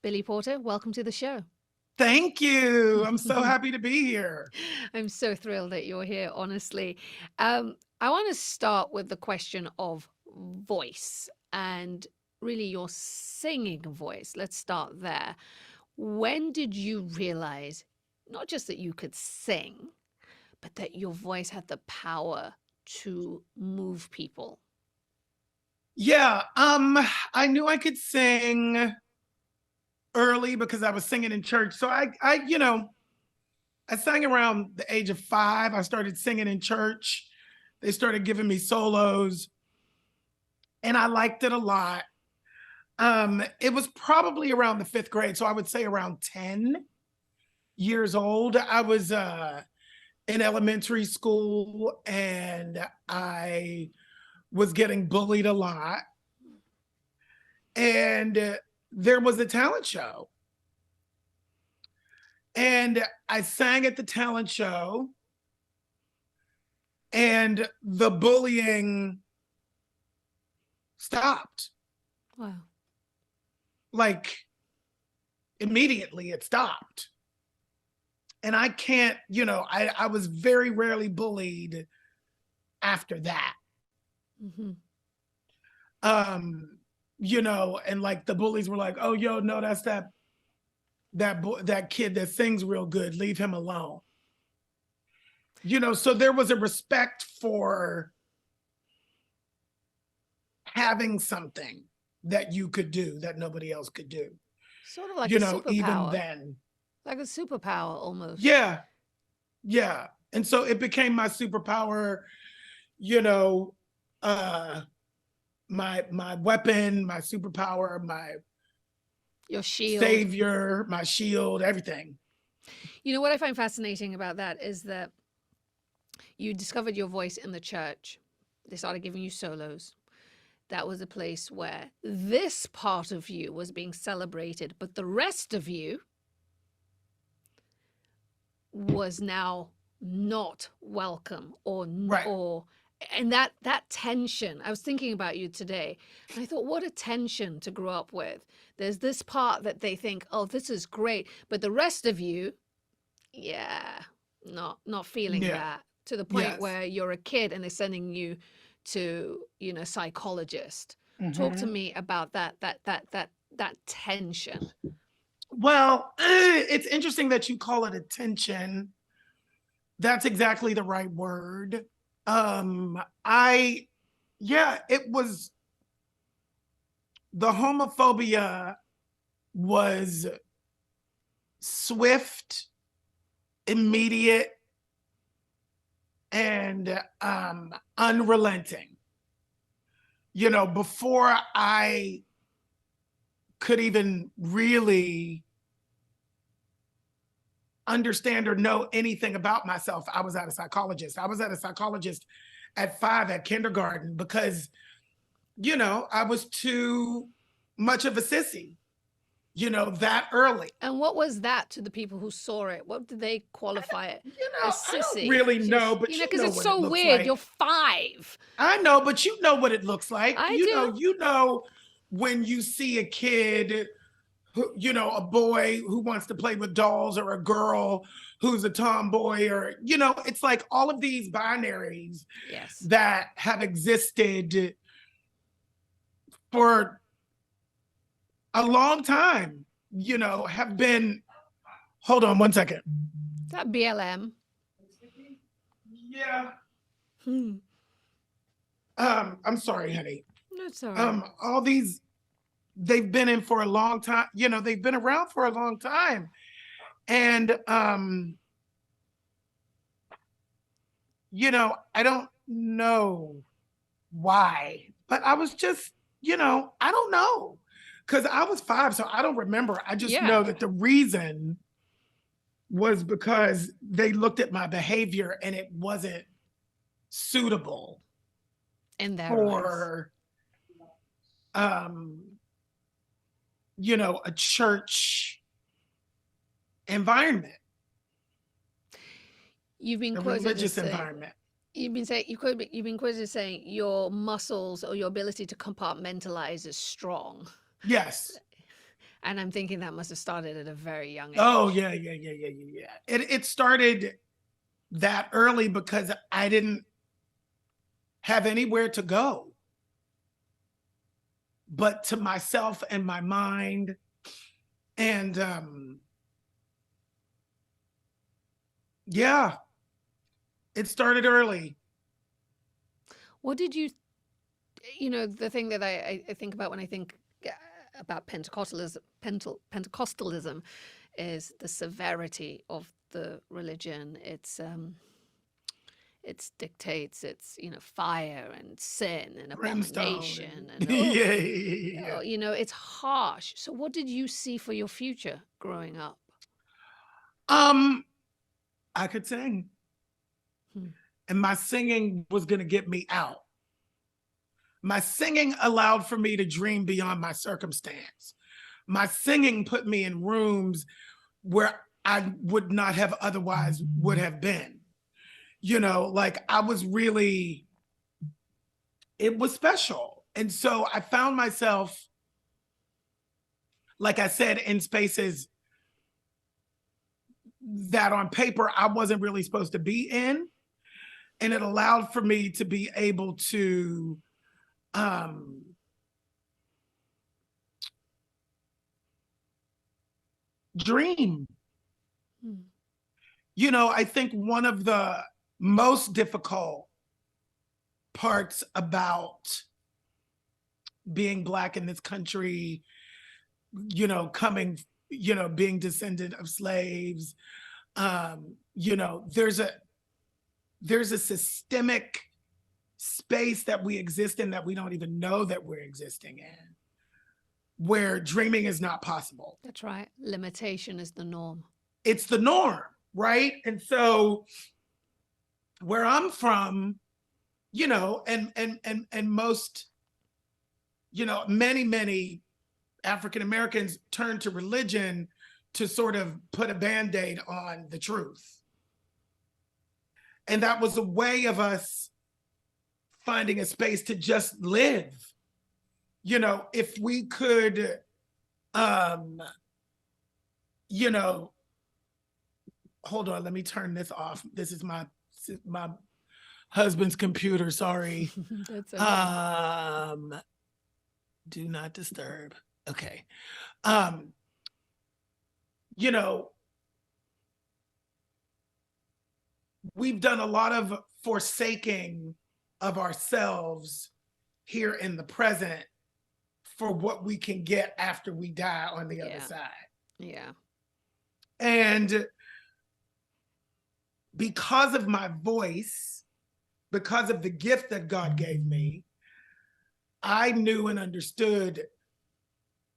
Billy Porter, welcome to the show. Thank you. I'm so happy to be here. I'm so thrilled that you're here, honestly. I want to start with the question of voice and really your singing voice. Let's start there. When did you realize not just that you could sing, but that your voice had the power to move people? Yeah, I knew I could sing early because I was singing in church. So I sang around the age of 5. I started singing in church. They started giving me solos, and I liked it a lot. It was probably around the 5th grade, so I would say around 10 years old. I was in elementary school, and I was getting bullied a lot. And there was a talent show. And I sang at the talent show, and the bullying stopped. Wow. Like, immediately it stopped. And I can't, I was very rarely bullied after that. Mm-hmm. And like the bullies were like, "Oh, yo, no, that's that kid that sings real good. Leave him alone." So there was a respect for having something that you could do that nobody else could do. Sort of like a superpower. Even then. Like a superpower almost. Yeah. Yeah. And so it became my superpower, my weapon, my superpower, your shield, savior, my shield, everything. What I find fascinating about that is that you discovered your voice in the church. They started giving you solos. That was a place where this part of you was being celebrated, but the rest of you was now not welcome and that tension. I was thinking about you today, and I thought, what a tension to grow up with. There's this part that they think, oh, this is great, but the rest of you, not feeling that, to the point where you're a kid and they're sending you to psychologist. Mm-hmm. Talk to me about that tension. Well, it's interesting that you call it a tension. That's exactly the right word. It was, the homophobia was swift, immediate, and unrelenting. Before I could even really understand or know anything about myself, I was at a psychologist. I was at a psychologist at 5 at kindergarten because, I was too much of a sissy, that early. And what was that to the people who saw it? What did they qualify it as sissy? I don't really know, but because it's so weird. Like. You're 5. I know, but you know what it looks like. I do. You know when you see a kid, a boy who wants to play with dolls, or a girl who's a tomboy, or, it's like all of these binaries that have existed for a long time, have been, hold on one second. Is that BLM? Yeah. I'm sorry, honey. That's all right. All these, they've been in for a long time, they've been around for a long time. And, I don't know why, but I was just, I don't know. Because I was 5, so I don't remember. I just know that the reason was because they looked at my behavior and it wasn't suitable for, a church environment. You've been quoted a religious environment. You've been quoted as saying your muscles or your ability to compartmentalize is strong. Yes. And I'm thinking that must have started at a very young Oh age. yeah. It started that early because I didn't have anywhere to go but to myself and my mind. And yeah, it started early. What did you, the thing that I think about when I think about Pentecostalism is the severity of the religion. It's dictates, it's, fire and sin and Brimstone abomination and and yeah. it's harsh. So what did you see for your future growing up? Um, I could sing. Hmm. And my singing was going to get me out. My singing allowed for me to dream beyond my circumstance. My singing put me in rooms where I would not have otherwise would have been. Like I was really, it was special. And so I found myself, like I said, in spaces that on paper I wasn't really supposed to be in. And it allowed for me to be able to dream. Hmm. I think one of the most difficult parts about being Black in this country, coming, being descendant of slaves, there's a systemic space that we exist in that we don't even know that we're existing in, where dreaming is not possible. That's right. Limitation is the norm. It's the norm, right? And so where I'm from, and most, many African Americans turn to religion to sort of put a Band-Aid on the truth. And that was a way of us finding a space to just live. If we could, hold on, let me turn this off. This is my husband's computer, sorry. That's okay. Do not disturb. Okay. We've done a lot of forsaking of ourselves here in the present for what we can get after we die on the other side. Yeah. And because of my voice, because of the gift that God gave me, I knew and understood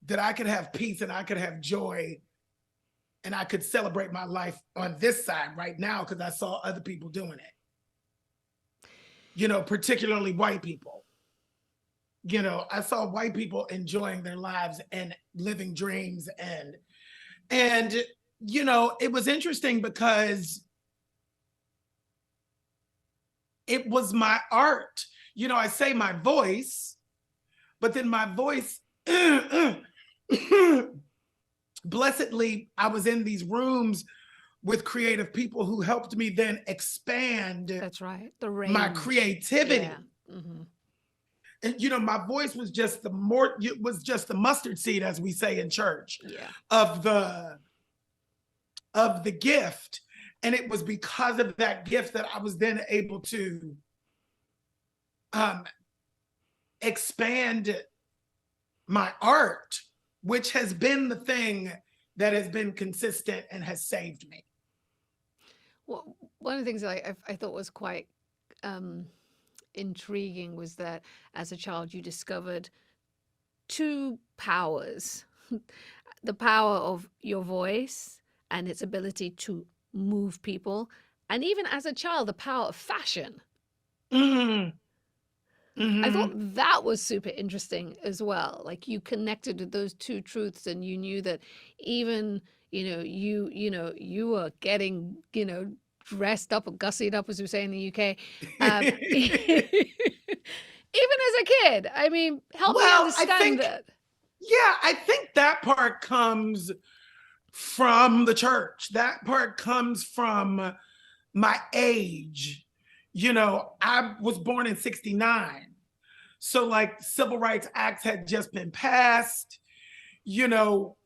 that I could have peace and I could have joy and I could celebrate my life on this side right now because I saw other people doing it. Particularly white people. I saw white people enjoying their lives and living dreams and it was interesting because it was my art. I say my voice, but then my voice, blessedly, I was in these rooms with creative people who helped me then expand. That's right. The range. My creativity. Yeah. Mm-hmm. And my voice was just the mustard seed, as we say in church, of the gift. And it was because of that gift that I was then able to expand my art, which has been the thing that has been consistent and has saved me. Well, one of the things that I thought was quite intriguing was that as a child you discovered two powers. The power of your voice and its ability to move people, and even as a child the power of fashion. Mm-hmm. I thought that was super interesting as well. Like you connected with those two truths and you knew that even, you were getting, dressed up or gussied up, as we say in the UK. Even as a kid. I mean, help me understand that. Yeah, I think that part comes from the church. That part comes from my age. I was born in 69. So like civil rights acts had just been passed. You know,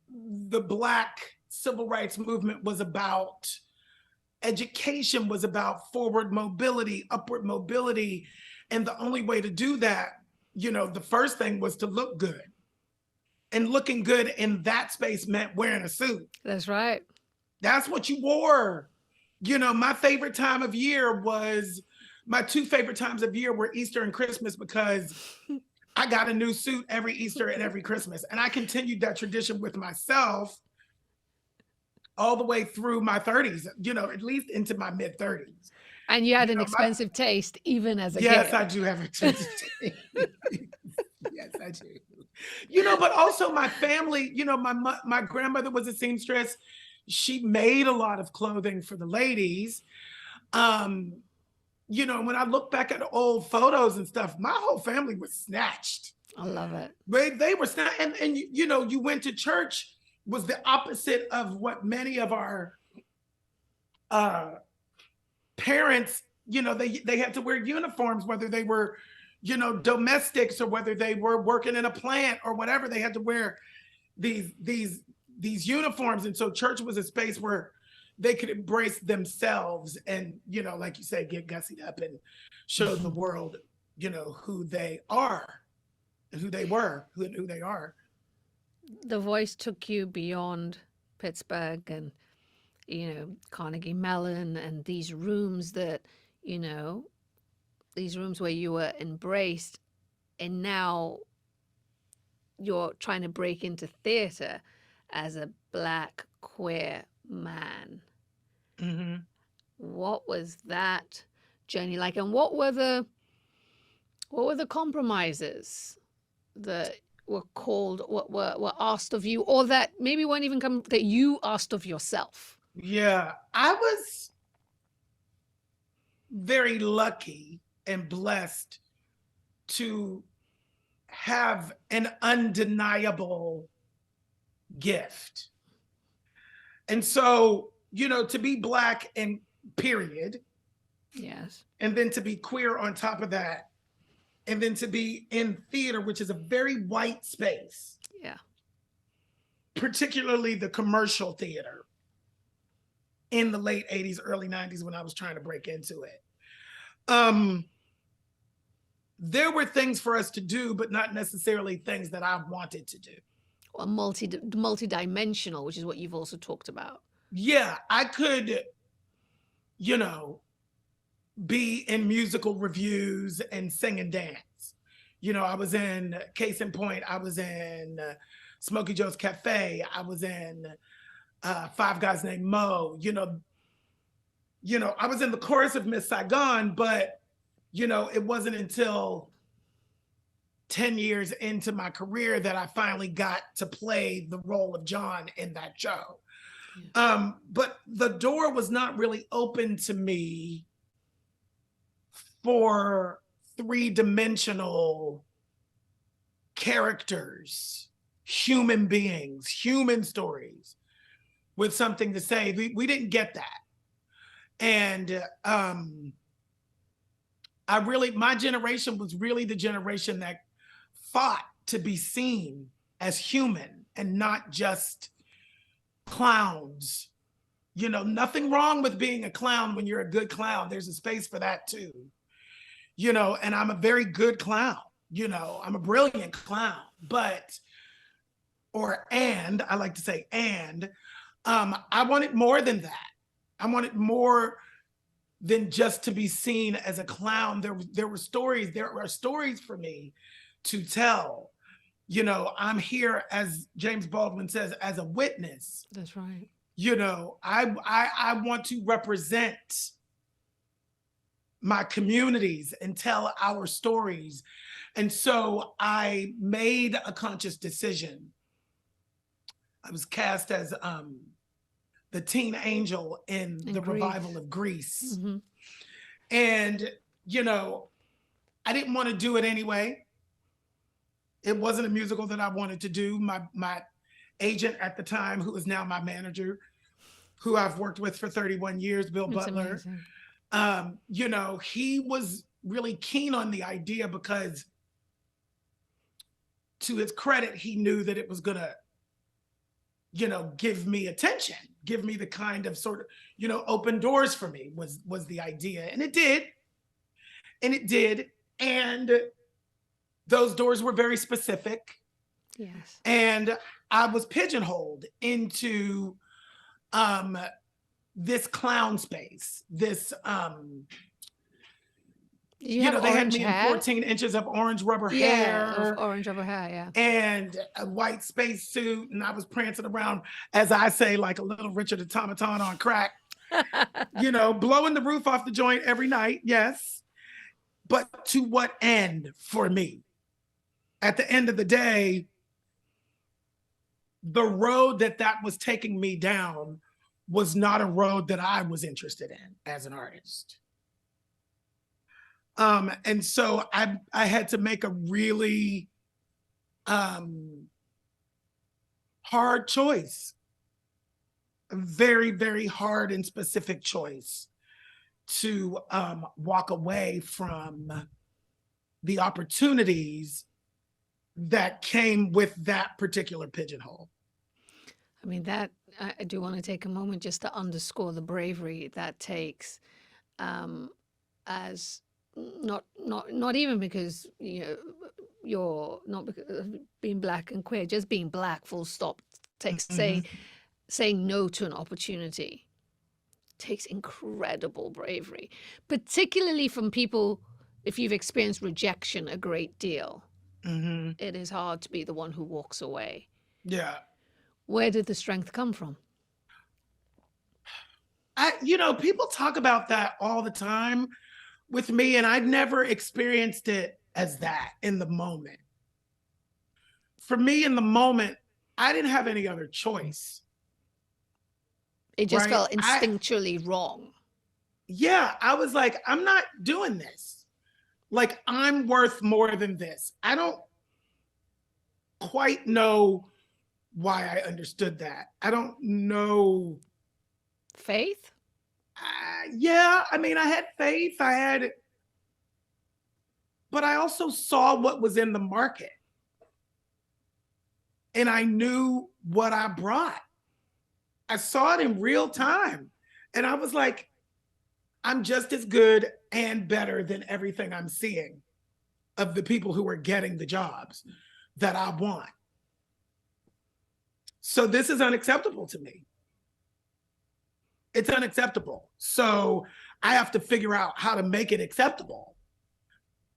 the Black civil rights movement was about education, was about forward mobility, upward mobility. And the only way to do that, the first thing was to look good. And looking good in that space meant wearing a suit. That's right. That's what you wore. My favorite time of year was my two favorite times of year were Easter and Christmas because I got a new suit every Easter and every Christmas. And I continued that tradition with myself all the way through my 30s, at least into my mid 30s. And you had an expensive taste even as a Yes, kid. I do have a taste. Yes, I do. But also my family, my grandmother was a seamstress. She made a lot of clothing for the ladies. When I look back at old photos and stuff, my whole family was snatched. I love it. They were snatched. And you went to church was the opposite of what many of our parents, they had to wear uniforms, whether they were, domestics or whether they were working in a plant or whatever. They had to wear these uniforms. And so church was a space where they could embrace themselves and, like you say, get gussied up and show the world, who they are, who they were, who they are. The Voice took you beyond Pittsburgh and, Carnegie Mellon and these rooms that, these rooms where you were embraced, and now you're trying to break into theater as a Black queer man. Mm-hmm. What was that journey like, and what were the compromises that were called, what were asked of you, or that maybe weren't even that you asked of yourself? Yeah, I was very lucky and blessed to have an undeniable gift. And so, to be Black and period. Yes. And then to be queer on top of that. And then to be in theater, which is a very white space. Yeah. Particularly the commercial theater in the late 80s, early 90s when I was trying to break into it. There were things for us to do, but not necessarily things that I wanted to do. Or multi-dimensional, which is what you've also talked about. Yeah, I could, be in musical reviews and sing and dance. I was in, case in point, I was in Smokey Joe's Cafe. I was in Five Guys Named Mo. I was in the chorus of Miss Saigon, but, it wasn't until 10 years into my career that I finally got to play the role of John in that show. Yeah. But the door was not really open to me for three-dimensional characters, human beings, human stories with something to say. We didn't get that. And my generation was really the generation that fought to be seen as human and not just clowns. Nothing wrong with being a clown when you're a good clown. There's a space for that too. And I'm a very good clown. I'm a brilliant clown, I like to say, I wanted more than that. I wanted more than just to be seen as a clown. There are stories for me to tell. I'm here, as James Baldwin says, as a witness. That's right. I want to represent my communities and tell our stories. And so I made a conscious decision. I was cast as the teen angel in the revival of Grease. Mm-hmm. And, I didn't want to do it anyway. It wasn't a musical that I wanted to do. My agent at the time, who is now my manager, who I've worked with for 31 years, Bill It's Butler, amazing. he was really keen on the idea because, to his credit, he knew that it was gonna, give me attention, give me the kind of sort of, open doors for me was the idea. And it did. And it did. And those doors were very specific. Yes. And I was pigeonholed into this clown space, this Did you have they had orange me in hair? 14 inches of orange rubber Yeah, of hair orange rubber hair, yeah. and a white space suit, and I was prancing around, as I say, like a little Richard Automaton on crack, blowing the roof off the joint every night. Yes. But to what end for me? At the end of the day, the road that was taking me down was not a road that I was interested in as an artist. And so I had to make a really hard choice, a very, very hard and specific choice to walk away from the opportunities that came with that particular pigeonhole. I mean, that I do want to take a moment just to underscore the bravery that takes, as not even because you're not because of being black and queer, just being black, full stop, takes saying no to an opportunity takes incredible bravery, particularly from people. If you've experienced rejection a great deal, it is hard to be the one who walks away. Yeah. Where did the strength come from? People talk about that all the time with me, and I'd never experienced it as that in the moment. For me, in the moment, I didn't have any other choice. It just felt instinctually wrong. Yeah, I was like, I'm not doing this. Like, I'm worth more than this. I don't quite know why I understood that. I don't know. Faith? Yeah, I mean, I had faith. But I also saw what was in the market. And I knew what I brought. I saw it in real time. And I was like, I'm just as good and better than everything I'm seeing of the people who are getting the jobs that I want. So this is unacceptable to me. It's unacceptable. So I have to figure out how to make it acceptable.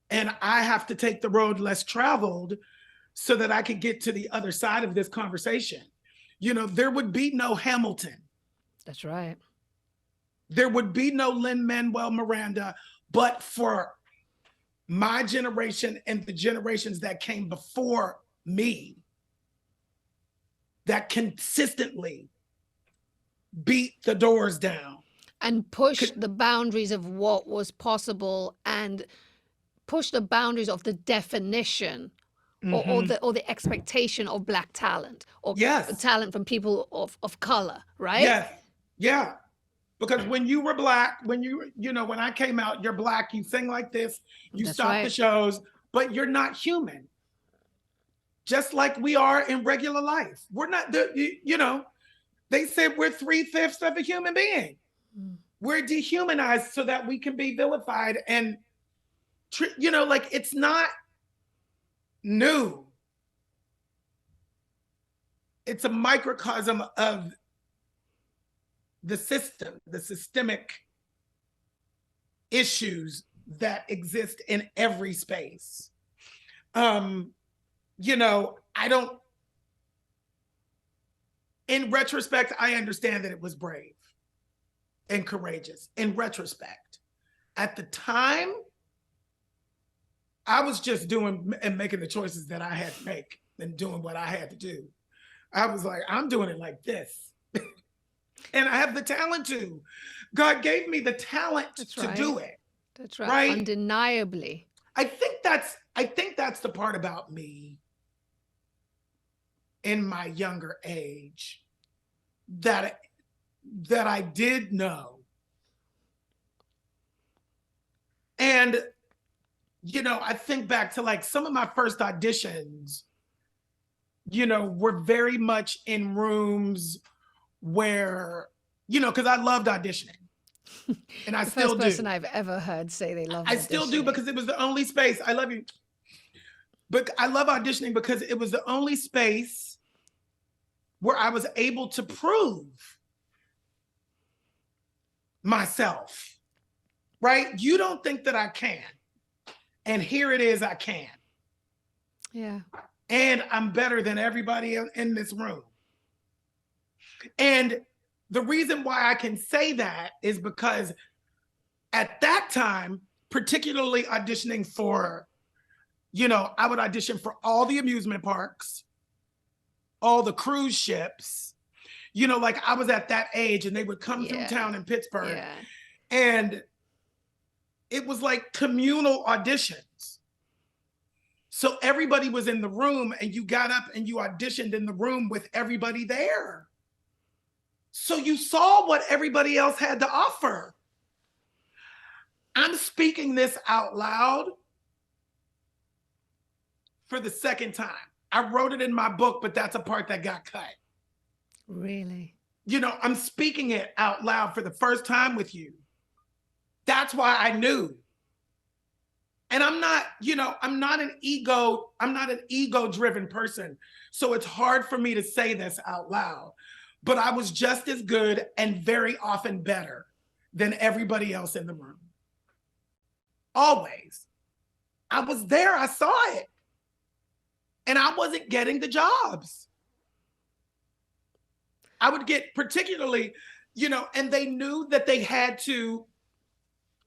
And I have to take the road less traveled so that I could get to the other side of this conversation. There would be no Hamilton. That's right. There would be no Lin-Manuel Miranda, but for my generation and the generations that came before me that consistently beat the doors down. And push the boundaries of what was possible and push the boundaries of the definition or the expectation of black talent or talent from people of color, right? Yes. Yeah. Because when you were black, when I came out, you're black, you sing like this, you stop the shows, but you're not human. Just like we are in regular life. We're not, they said we're 3/5 of a human being. We're dehumanized so that we can be vilified and, it's not new. It's a microcosm of the system, the systemic issues that exist in every space. In retrospect, I understand that it was brave and courageous. In retrospect, at the time, I was just doing and making the choices that I had to make and doing what I had to do. I was like, I'm doing it like this. And I have the talent to. God gave me the talent to do it. That's right. Undeniably. I think that's the part about me in my younger age that I did know. And, I think back to like some of my first auditions, were very much in rooms where, because I loved auditioning and I The still first person do. I've ever heard say they love I still do auditioning. because it was the only space. I love you. But I love auditioning because it was the only space where I was able to prove myself, right? You don't think that I can. And here it is, I can. Yeah. And I'm better than everybody in this room. And the reason why I can say that is because at that time, particularly auditioning for, I would audition for all the amusement parks, all the cruise ships, like I was at that age and they would come through town in Pittsburgh. Yeah. And it was like communal auditions. So everybody was in the room and you got up and you auditioned in the room with everybody there. So you saw what everybody else had to offer. I'm speaking this out loud for the second time. I wrote it in my book, but that's a part that got cut. Really? I'm speaking it out loud for the first time with you. That's why I knew. And I'm not an ego-driven person. So it's hard for me to say this out loud. But I was just as good and very often better than everybody else in the room. Always. I was there, I saw it. And I wasn't getting the jobs. I would get particularly, and they knew that they had to,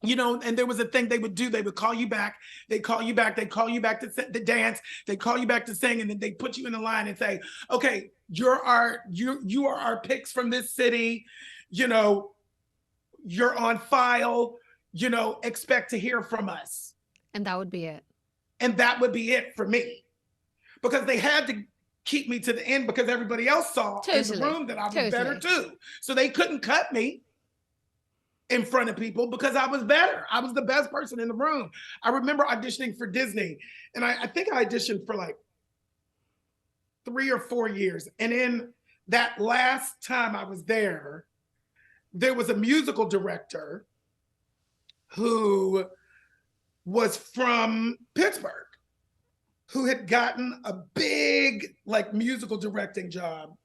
and there was a thing they would do. They would call you back. They call you back. They call you back to dance. They call you back to sing, and then they put you in the line and say, "Okay, you are our picks from this city. You're on file. Expect to hear from us." And that would be it. And that would be it for me, because they had to keep me to the end because everybody else saw in the room that I was better too. So they couldn't cut me in front of people because I was better. I was the best person in the room. I remember auditioning for Disney, and I think I auditioned for like 3 or 4 years. And in that last time I was there was a musical director who was from Pittsburgh, who had gotten a big like musical directing job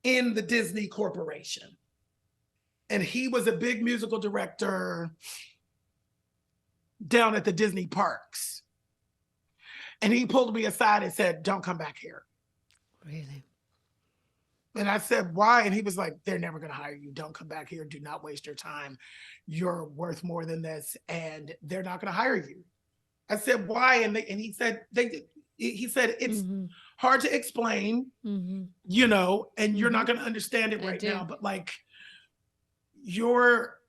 in the Disney Corporation. And he was a big musical director down at the Disney parks. And he pulled me aside and said, "Don't come back here." Really? And I said, "Why?" And he was like, "They're never going to hire you. Don't come back here. Do not waste your time. You're worth more than this, and they're not going to hire you." I said, "Why?" And he said, "It's hard to explain, and you're not going to understand it right now, but like, you're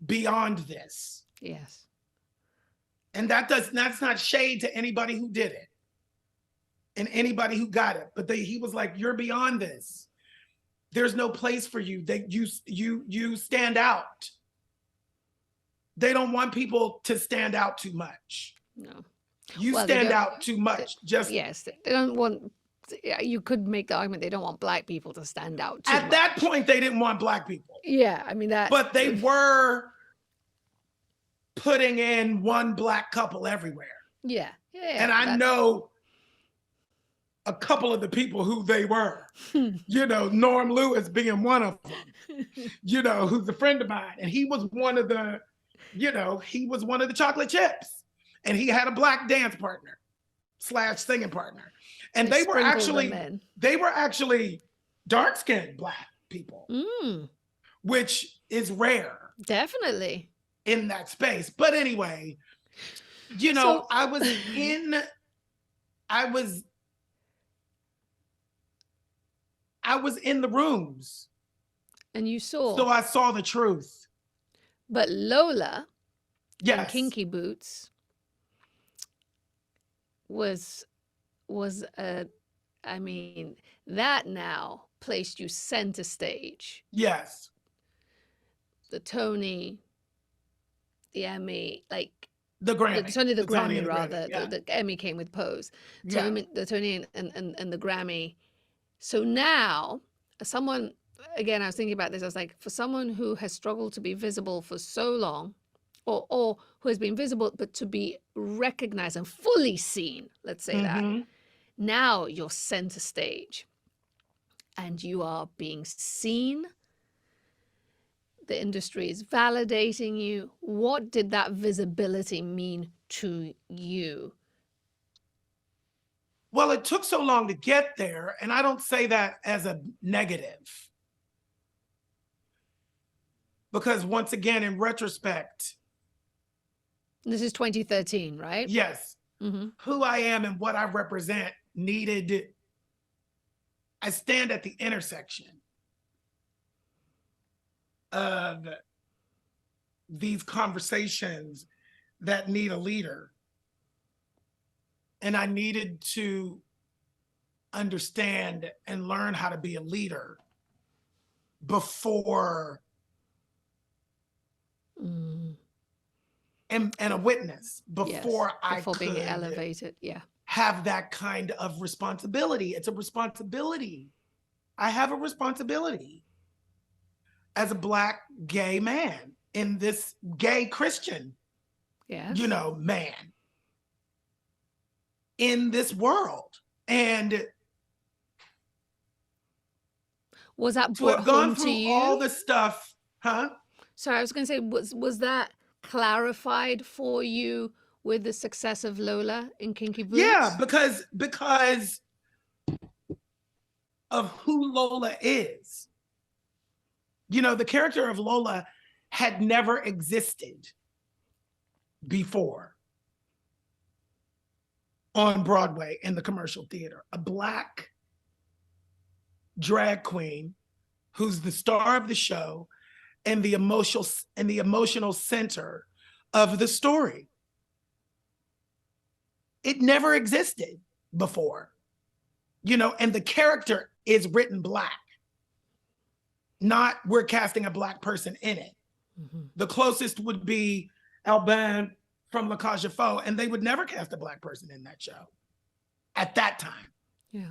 beyond this." Yes. And that's not shade to anybody who did it and anybody who got it. But he was like, "You're beyond this. There's no place for you. You stand out. They don't want people to stand out too much. No. You stand out too much." Yes, they don't want. You could make the argument they don't want black people to stand out too much. At that point, they didn't want black people. Yeah, I mean that. But they were putting in one black couple everywhere. Yeah. And I know a couple of the people who they were. Norm Lewis being one of them. Who's a friend of mine, and he was one of the, chocolate chips, and he had a black dance partner / singing partner, and they were actually dark-skinned black people, which is rare. Definitely. In that space. But anyway, I was in the rooms. And you saw. So I saw the truth. But Lola, yes, Kinky Boots was a I mean, that now placed you center stage. Yes. The Tony, the Emmy, like The Grammy. Tony, the The Tony Grammy and the Grammy. rather. Yeah. The Emmy came with Pose. Yeah. The Tony and the Grammy. So now, someone, again, I was thinking about this. I was like, for someone who has struggled to be visible for so long, or who has been visible, but to be recognized and fully seen, let's say that, Mm-hmm. now you're center stage and you are being seen. The industry is validating you. What did that visibility mean to you? Well, it took so long to get there, and I don't say that as a negative. Because once again, in retrospect, This is 2013, right? yes, Mm-hmm. who I am and what I represent needed, I stand at the intersection of these conversations that need a leader. And I needed to understand and learn how to be a leader before and a witness before Yes, I before being could elevated. Yeah. have that kind of responsibility. It's a responsibility. I have a responsibility as a Black gay man in this gay Christian, Yes. Man in this world. And was that to have brought gone home to through you? all the stuff, huh? Sorry, I was going to say, was that clarified for you with the success of Lola in Kinky Boots? Yeah, because of who Lola is. The character of Lola had never existed before on Broadway in the commercial theater. A Black drag queen who's the star of the show and the emotional center of the story. It never existed before, and the character is written Black. Not we're casting a Black person in it. Mm-hmm. The closest would be Albin from La Cage aux Folles, and they would never cast a Black person in that show at that time. Yeah.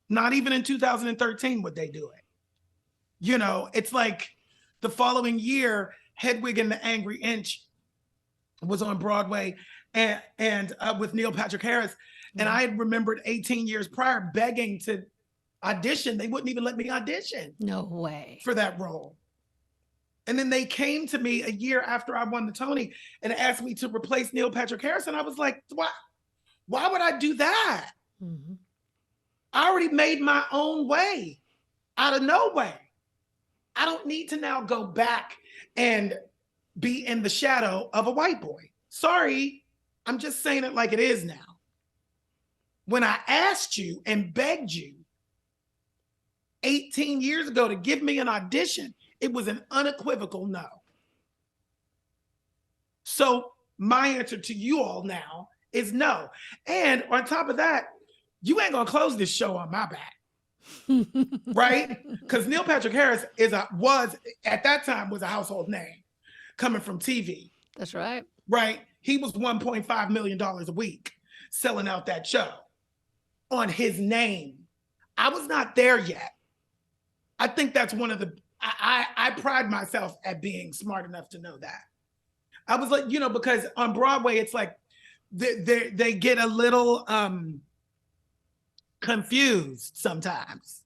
Not even in 2013 would they do it. It's like the following year, Hedwig and the Angry Inch was on Broadway and with Neil Patrick Harris. Mm-hmm. And I had remembered 18 years prior begging to audition. They wouldn't even let me audition. No way. For that role. And then they came to me a year after I won the Tony and asked me to replace Neil Patrick Harris. And I was like, why would I do that? Mm-hmm. I already made my own way out of no way. I don't need to now go back and be in the shadow of a white boy. Sorry, I'm just saying it like it is now. When I asked you and begged you 18 years ago to give me an audition, it was an unequivocal no. So my answer to you all now is no. And on top of that, you ain't gonna close this show on my back. Right? Because Neil Patrick Harris was at that time a household name coming from TV. That's right. Right? He was $1.5 million a week selling out that show on his name. I was not there yet. I think that's one of the, I pride myself at being smart enough to know that. I was like, because on Broadway, it's like they get a little confused sometimes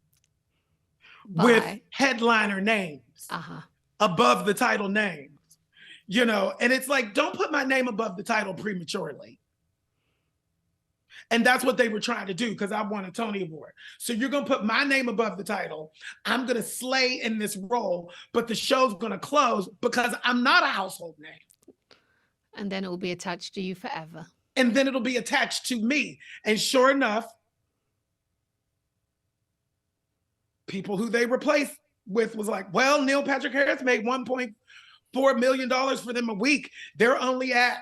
with headliner names above the title names, and it's like, don't put my name above the title prematurely. And that's what they were trying to do because I won a Tony Award. So you're going to put my name above the title. I'm going to slay in this role, but the show's going to close because I'm not a household name. And then it will be attached to you forever. And then it'll be attached to me. And sure enough, people who they replaced with was like, well, Neil Patrick Harris made $1.4 million for them a week. They're only at,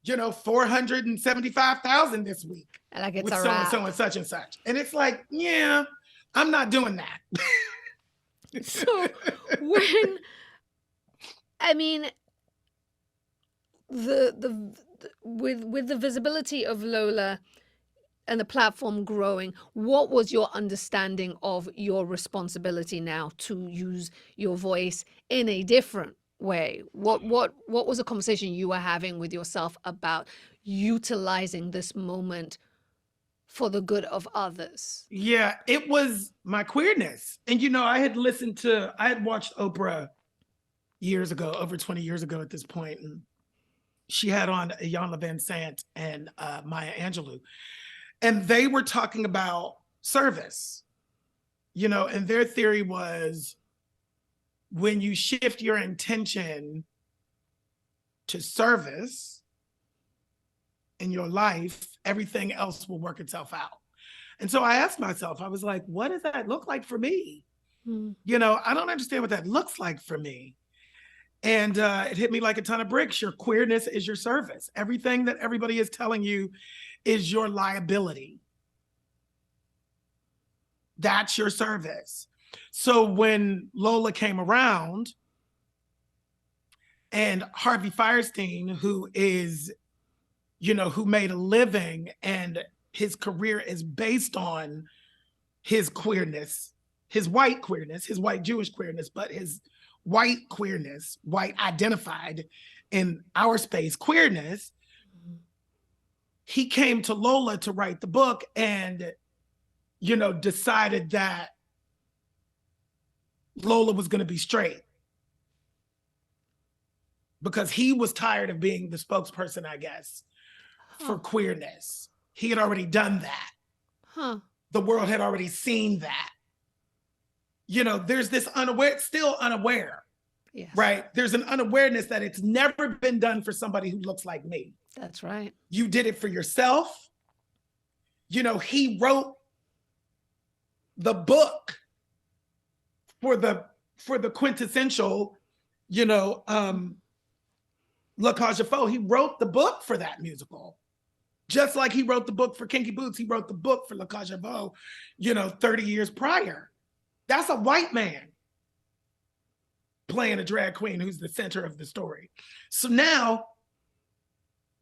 475,000 this week Like it's with a so and so wrap. and such and such. And it's like, yeah, I'm not doing that. So when, I mean, with the visibility of Lola and the platform growing, what was your understanding of your responsibility now to use your voice in a different way? What was a conversation you were having with yourself about utilizing this moment for the good of others? Yeah, it was my queerness. And I had watched Oprah years ago, over 20 years ago at this point, and she had on Iyanla Vanzant and Maya Angelou, and they were talking about service, and their theory was when you shift your intention to service in your life, everything else will work itself out. And so I asked myself, I was like, what does that look like for me? Hmm. I don't understand what that looks like for me. And it hit me like a ton of bricks. Your queerness is your service. Everything that everybody is telling you is your liability. That's your service. So when Lola came around, and Harvey Fierstein, who is, who made a living and his career is based on his queerness, his white queerness, his white Jewish queerness, but his white queerness, white identified in our space queerness, he came to Lola to write the book and, decided that Lola was going to be straight because he was tired of being the spokesperson, I guess, for queerness. He had already done that. Huh. The world had already seen that. There's this still unaware. Yes. Right? There's an unawareness that it's never been done for somebody who looks like me. That's right. You did it for yourself. He wrote the book for the quintessential, La Cage aux Folles. He wrote the book for that musical. Just like he wrote the book for Kinky Boots, he wrote the book for La Cage aux Folles, 30 years prior. That's a white man playing a drag queen who's the center of the story. So now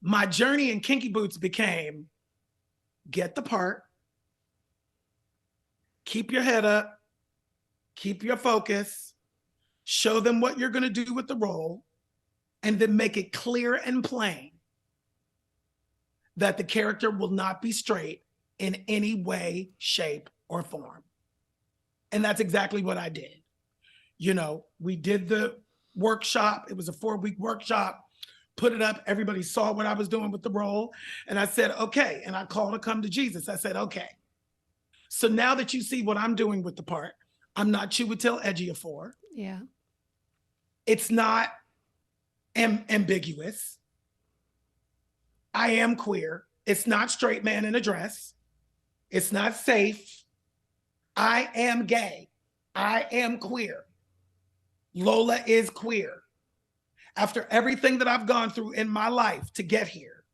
my journey in Kinky Boots became get the part, keep your head up, keep your focus, show them what you're going to do with the role, and then make it clear and plain that the character will not be straight in any way, shape, or form. And that's exactly what I did. We did the workshop. It was a 4-week workshop, put it up. Everybody saw what I was doing with the role. And I said, okay. And I called to come to Jesus. I said, okay. So now that you see what I'm doing with the part, I'm not Chiwetel Ejiofor. Yeah. It's not ambiguous. I am queer. It's not straight man in a dress. It's not safe. I am gay. I am queer. Lola is queer. After everything that I've gone through in my life to get here,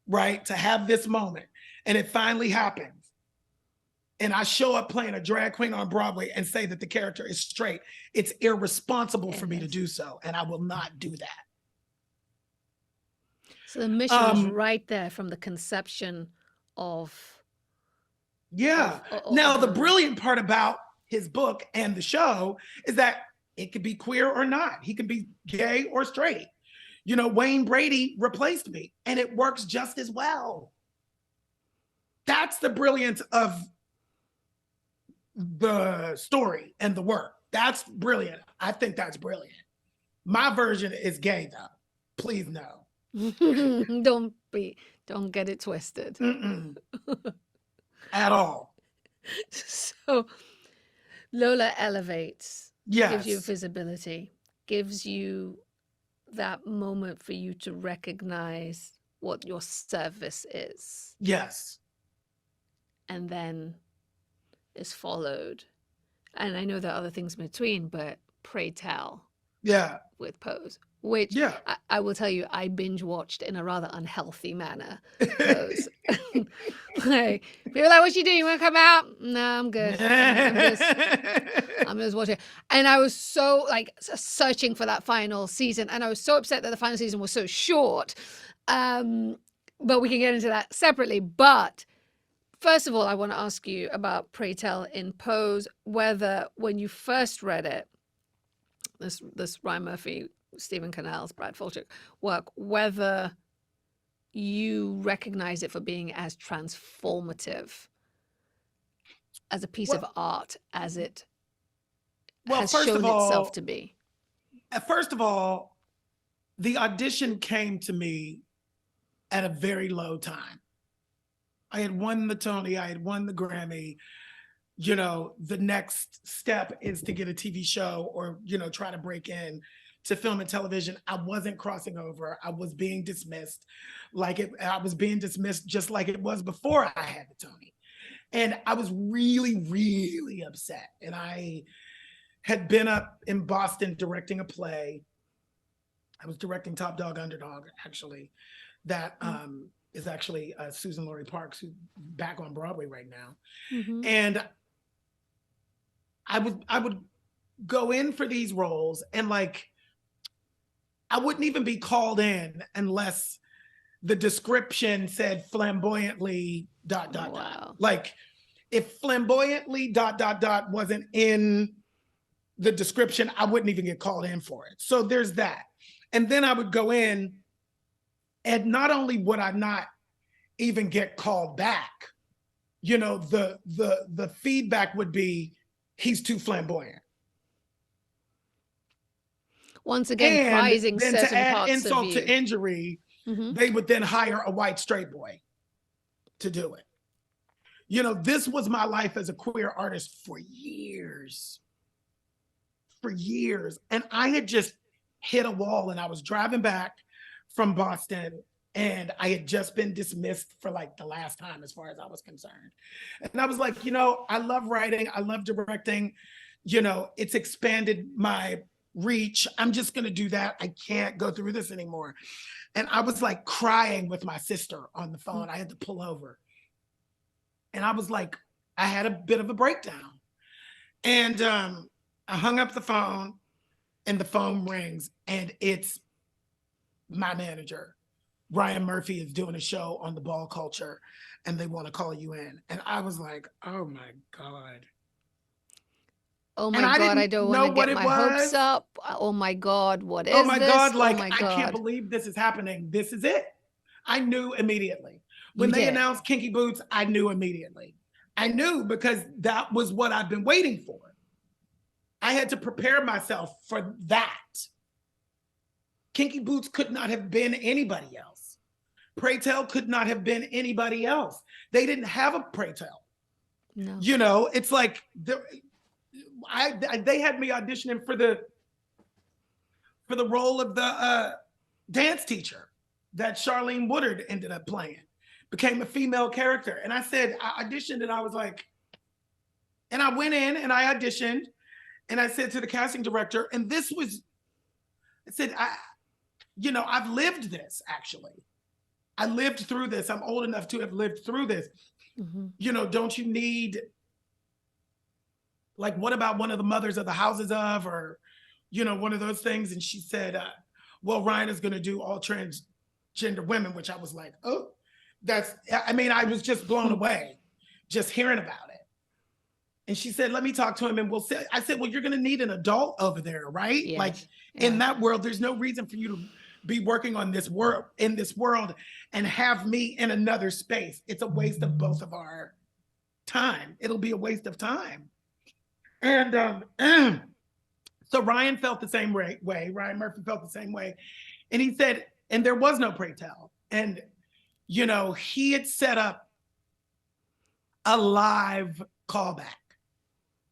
right? To have this moment, and it finally happens. And I show up playing a drag queen on Broadway and say that the character is straight. It's irresponsible for me to do so, and I will not do that. So the mission was right there from the conception of. Yeah. Now, the brilliant part about his book and the show is that it could be queer or not. He can be gay or straight. Wayne Brady replaced me, and it works just as well. That's the brilliance of the story and the work. That's brilliant. I think that's brilliant. My version is gay, though. Please no. Don't get it twisted. At all. So Lola elevates, yes. Gives you visibility, gives you that moment for you to recognize what your service is. Yes. And then is followed. And I know there are other things in between, but pray tell. Yeah. with Pose, which Yeah. I will tell you, I binge watched in a rather unhealthy manner. Pose. Like, people are like, "What you doing? You want to come out?" No, I'm good. I'm just watching. And I was so like searching for that final season, and I was so upset that the final season was so short. But we can get into that separately. But first of all, I want to ask you about Pray Tell in Pose, whether when you first read it, this Ryan Murphy, Stephen Cannell's, Brad Falchuk work, whether you recognize it for being as transformative as a piece of well, art as it well, has shown itself to be. first of all, the audition came to me at a very low time. I had won the Tony, I had won the Grammy. You know, the next step is to get a TV show or, you know, try to break in to film and television. I wasn't crossing over. I was being dismissed I was being dismissed just like it was before I had the Tony. And I was really, really upset. And I had been up in Boston directing a play. I was directing Top Dog Underdog, actually, that is actually Susan Laurie Parks, who's back on Broadway right now. Mm-hmm. And I would go in for these roles, and like I wouldn't even be called in unless the description said flamboyantly ... Wow. Like if flamboyantly ... wasn't in the description, I wouldn't even get called in for it. So there's that. And then I would go in, and not only would I not even get called back, you know, the feedback would be, he's too flamboyant. Once again, And prizing then to certain add parts of insult you. to injury, they would then hire a white straight boy to do it. You know, this was my life as a queer artist for years. For years. And I had just hit a wall, and I was driving back from Boston, and I had just been dismissed for like the last time as far as I was concerned. And I was like, you know, I love writing, I love directing, you know, it's expanded my reach. I'm just going to do that. I can't go through this anymore. And I was like crying with my sister on the phone. I had to pull over. And I was like, I had a bit of a breakdown. And I hung up the phone, and the phone rings, and it's my manager. Ryan Murphy is doing a show on the ball culture, and they want to call you in. And I was like, oh my God. Oh And my I God, I didn't don't want know to what get it my hopes was. up. Oh my God, what Oh is my this? God, Oh like, my I can't God. believe this is happening. This is it. I knew immediately. You When they did. announced Kinky Boots, I knew immediately. I knew because that was what I've been waiting for. I had to prepare myself for that. Kinky Boots could not have been anybody else. Pray Tell could not have been anybody else. They didn't have a Pray Tell. No. You know, it's like they had me auditioning for the role of the dance teacher that Charlene Woodard ended up playing, became a female character. And I said, I auditioned, and I was like, and I went in and I auditioned, and I said to the casting director, and this was, I said, you know, I've lived this actually. I lived through this. I'm old enough to have lived through this. You know, don't you need, like, what about one of the mothers of the houses of, or, you know, one of those things? And she said, well, Ryan is going to do all transgender women, which I was like, oh, I mean, I was just blown away just hearing about it. And she said, let me talk to him and we'll see. I said, well, you're going to need an adult over there, right? Yes. Like in that world, there's no reason for you to be working on this world and have me in another space. It's a waste of both of our time. It'll be a waste of time. And so Ryan felt the same way. Ryan Murphy felt the same way. And he said, and there was no Pray Tell. And, you know, he had set up a live callback.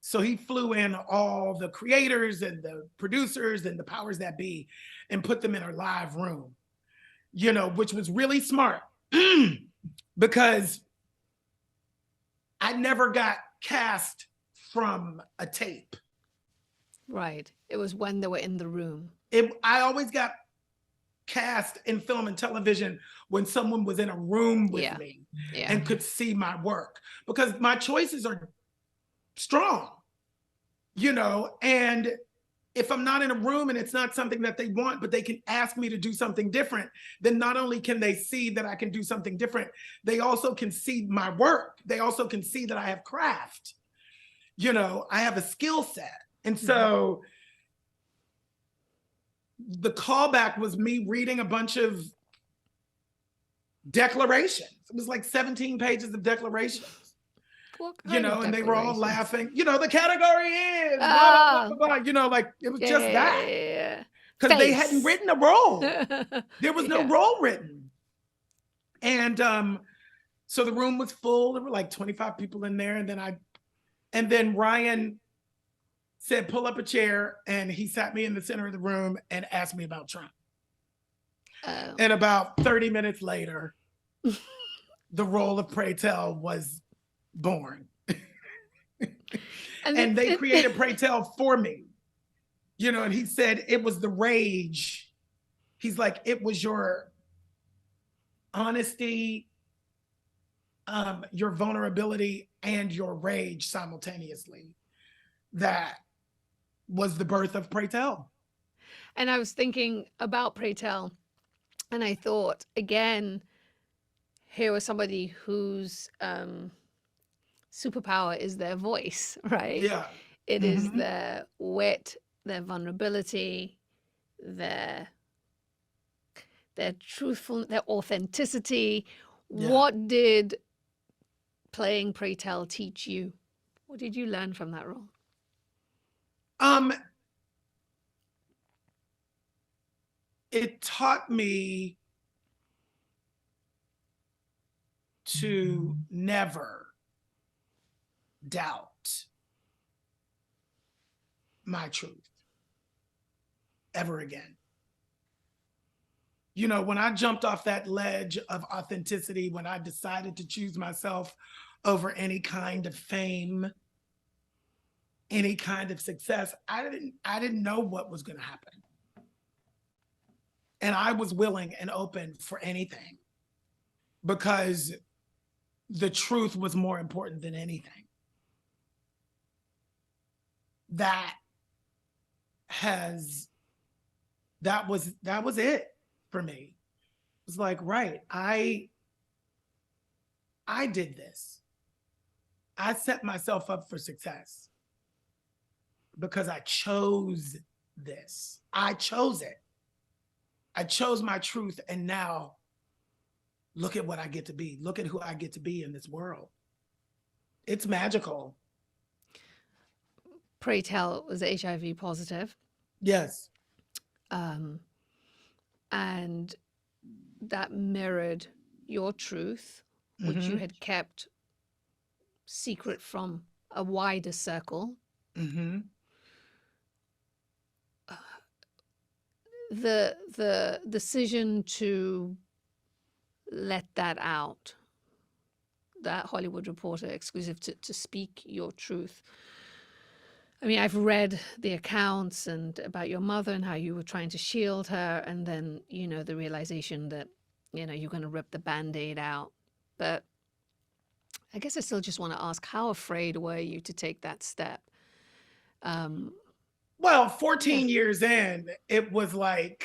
So he flew in all the creators and the producers and the powers that be and put them in a live room, you know, which was really smart because I never got cast from a tape. Right. It was when they were in the room. I always got cast in film and television when someone was in a room with Yeah. me Yeah. and could see my work, because my choices are strong, and if I'm not in a room and it's not something that they want, but they can ask me to do something different, then not only can they see that I can do something different, they also can see my work. They also can see that I have craft. I have a skill set. And so the callback was me reading a bunch of declarations. It was like 17 pages of declarations. What kind of And they were all declarations? laughing. The category is blah, blah, Ah, blah, blah, blah. Like it was yeah, just yeah, that, yeah, yeah. because they hadn't Face. written a role. There was no Yeah. role written. And so the room was full. There were like 25 people in there. And then Ryan said, pull up a chair. And he sat me in the center of the room and asked me about Trump. Oh. And about 30 minutes later, the role of Pray Tell was born. And they created Pray Tell for me. And he said it was the rage. He's like, it was your honesty, your vulnerability, and your rage simultaneously that was the birth of Pray Tell. And I was thinking about Pray Tell, and I thought, again, here was somebody whose superpower is their voice, right? Yeah. It is their wit, their vulnerability, their truthful, their authenticity. Yeah. What did playing Pray Tell teach you? What did you learn from that role? It taught me to never doubt my truth ever again. When I jumped off that ledge of authenticity, when I decided to choose myself over any kind of fame, any kind of success, I didn't know what was going to happen. And I was willing and open for anything, because the truth was more important than anything. That was it for me. It was like, right, I did this. I set myself up for success because I chose this. I chose it. I chose my truth, and now look at what I get to be. Look at who I get to be in this world. It's magical. Pray Tell was HIV positive. Yes. And that mirrored your truth, which you had kept secret from a wider circle. The decision to let that out, that Hollywood Reporter exclusive, to speak your truth. I mean, I've read the accounts and about your mother and how you were trying to shield her, and then, the realization that, you're going to rip the Band-Aid out. But I guess I still just want to ask, how afraid were you to take that step? Well, 14 years in, it was like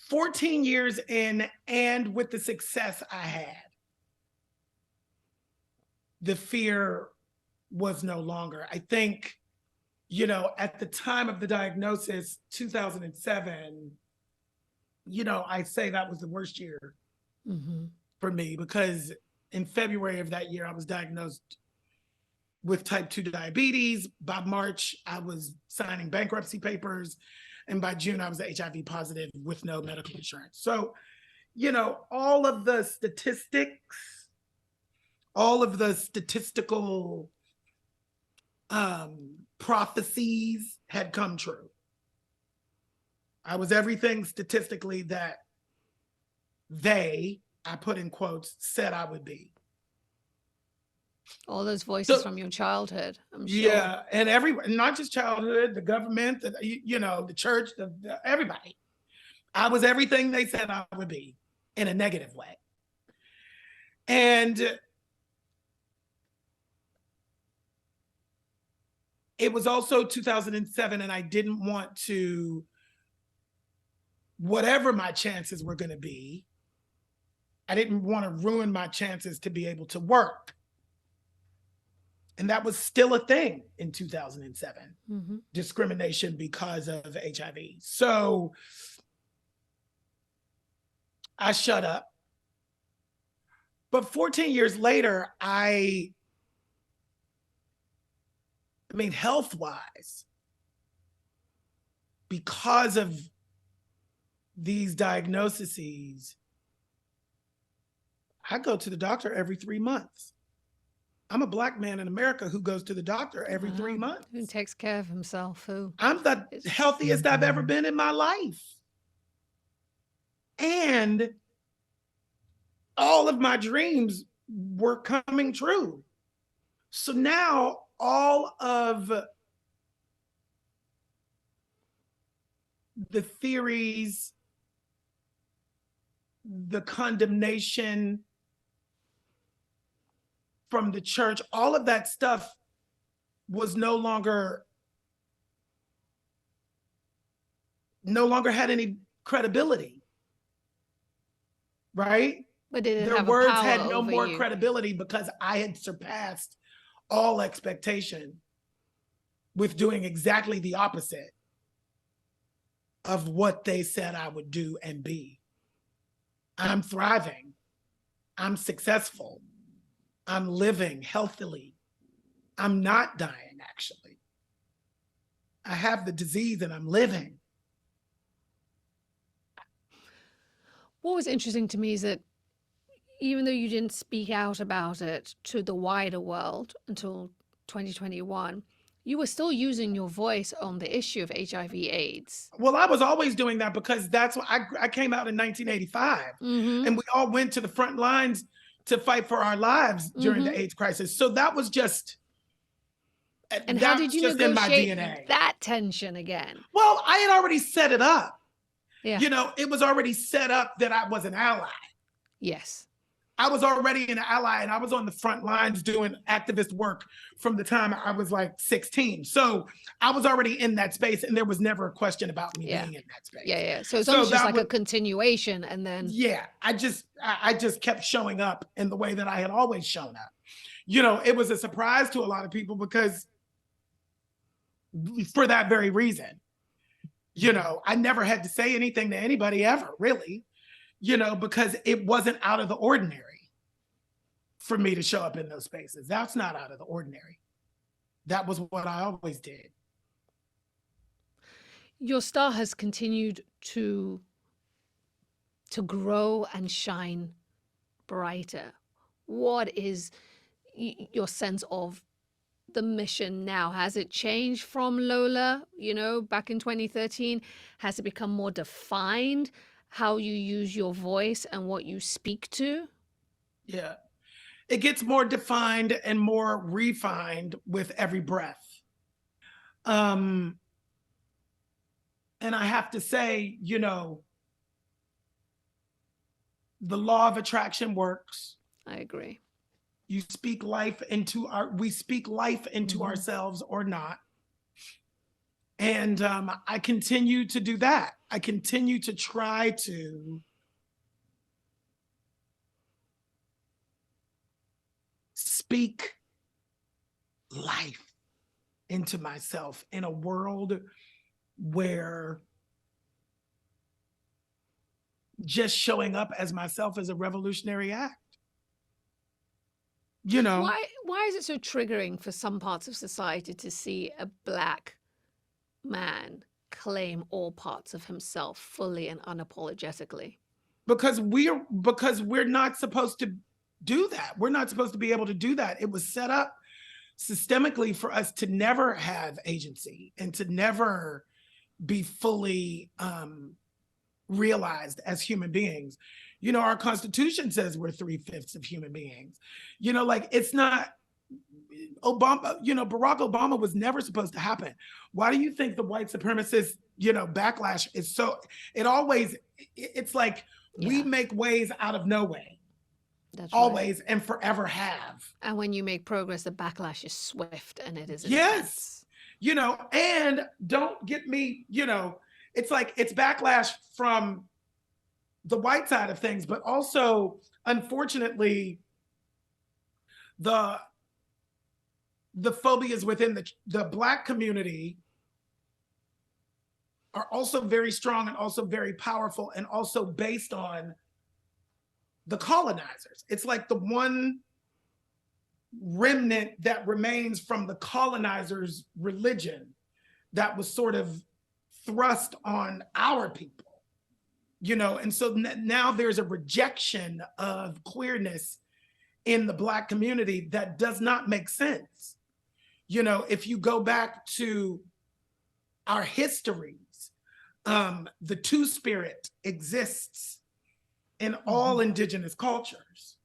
14 years in, and with the success I had, the fear was no longer. I think, at the time of the diagnosis, 2007, I say that was the worst year for me, because in February of that year, I was diagnosed with type 2 diabetes. By March, I was signing bankruptcy papers. And by June, I was HIV positive with no medical insurance. So, all of the statistics, all of the statistical prophecies had come true. I was everything statistically that I put in quotes, said I would be. All those voices So from your childhood, I'm sure. yeah, and not just childhood, the government, the church, everybody. I was everything they said I would be in a negative way. And it was also 2007, and I didn't want to, whatever my chances were going to be, I didn't want to ruin my chances to be able to work. And that was still a thing in 2007, discrimination because of HIV. So I shut up. But 14 years later, I mean, health-wise, because of these diagnoses, I go to the doctor every 3 months. I'm a Black man in America who goes to the doctor every 3 months. Who takes care of himself? I'm the healthiest I've ever been in my life. And all of my dreams were coming true. So now all of the theories, the condemnation from the church, all of that stuff was no longer had any credibility, right? But did it Their have a words power had no over more you? credibility because I had surpassed all expectation with doing exactly the opposite of what they said I would do and be. I'm thriving. I'm successful. I'm living healthily. I'm not dying, actually. I have the disease and I'm living. What was interesting to me is that even though you didn't speak out about it to the wider world until 2021, you were still using your voice on the issue of HIV/AIDS. Well, I was always doing that because that's what I came out in 1985, and we all went to the front lines to fight for our lives during the AIDS crisis. So that was just, And how did you just in my negotiate DNA. that tension again? Well, I had already set it up. Yeah. It was already set up that I was an ally. Yes. I was already an ally, and I was on the front lines doing activist work from the time I was like 16. So I was already in that space, and there was never a question about me being in that space. Yeah. So it's almost just like a continuation, and then I just kept showing up in the way that I had always shown up. It was a surprise to a lot of people because for that very reason. I never had to say anything to anybody ever, really. Because it wasn't out of the ordinary for me to show up in those spaces. That's not out of the ordinary. That was what I always did. Your star has continued to grow and shine brighter. What is your sense of the mission now? Has it changed from Lola, back in 2013? Has it become more defined? How you use your voice and what you speak to? Yeah. It gets more defined and more refined with every breath. And I have to say, the law of attraction works. I agree. We speak life into ourselves or not. And I continue to do that. I continue to try to speak life into myself in a world where just showing up as myself is a revolutionary act. Why is it so triggering for some parts of society to see a Black man claim all parts of himself fully and unapologetically? Because we're not supposed to do that. We're not supposed to be able to do that. It was set up systemically for us to never have agency and to never be fully realized as human beings. Our Constitution says we're 3/5 of human beings. It's not Obama, Barack Obama was never supposed to happen. Why do you think the white supremacist, backlash is so, it's like we Yeah, make ways out of no way, that's right. always and forever have. And when you make progress, the backlash is swift and it is Yes. intense. And don't get me, it's like it's backlash from the white side of things, but also, unfortunately, the phobias within the Black community are also very strong and also very powerful and also based on the colonizers. It's like the one remnant that remains from the colonizers' religion that was sort of thrust on our people, and so now there's a rejection of queerness in the Black community that does not make sense. If you go back to our histories, the two-spirit exists in all indigenous cultures,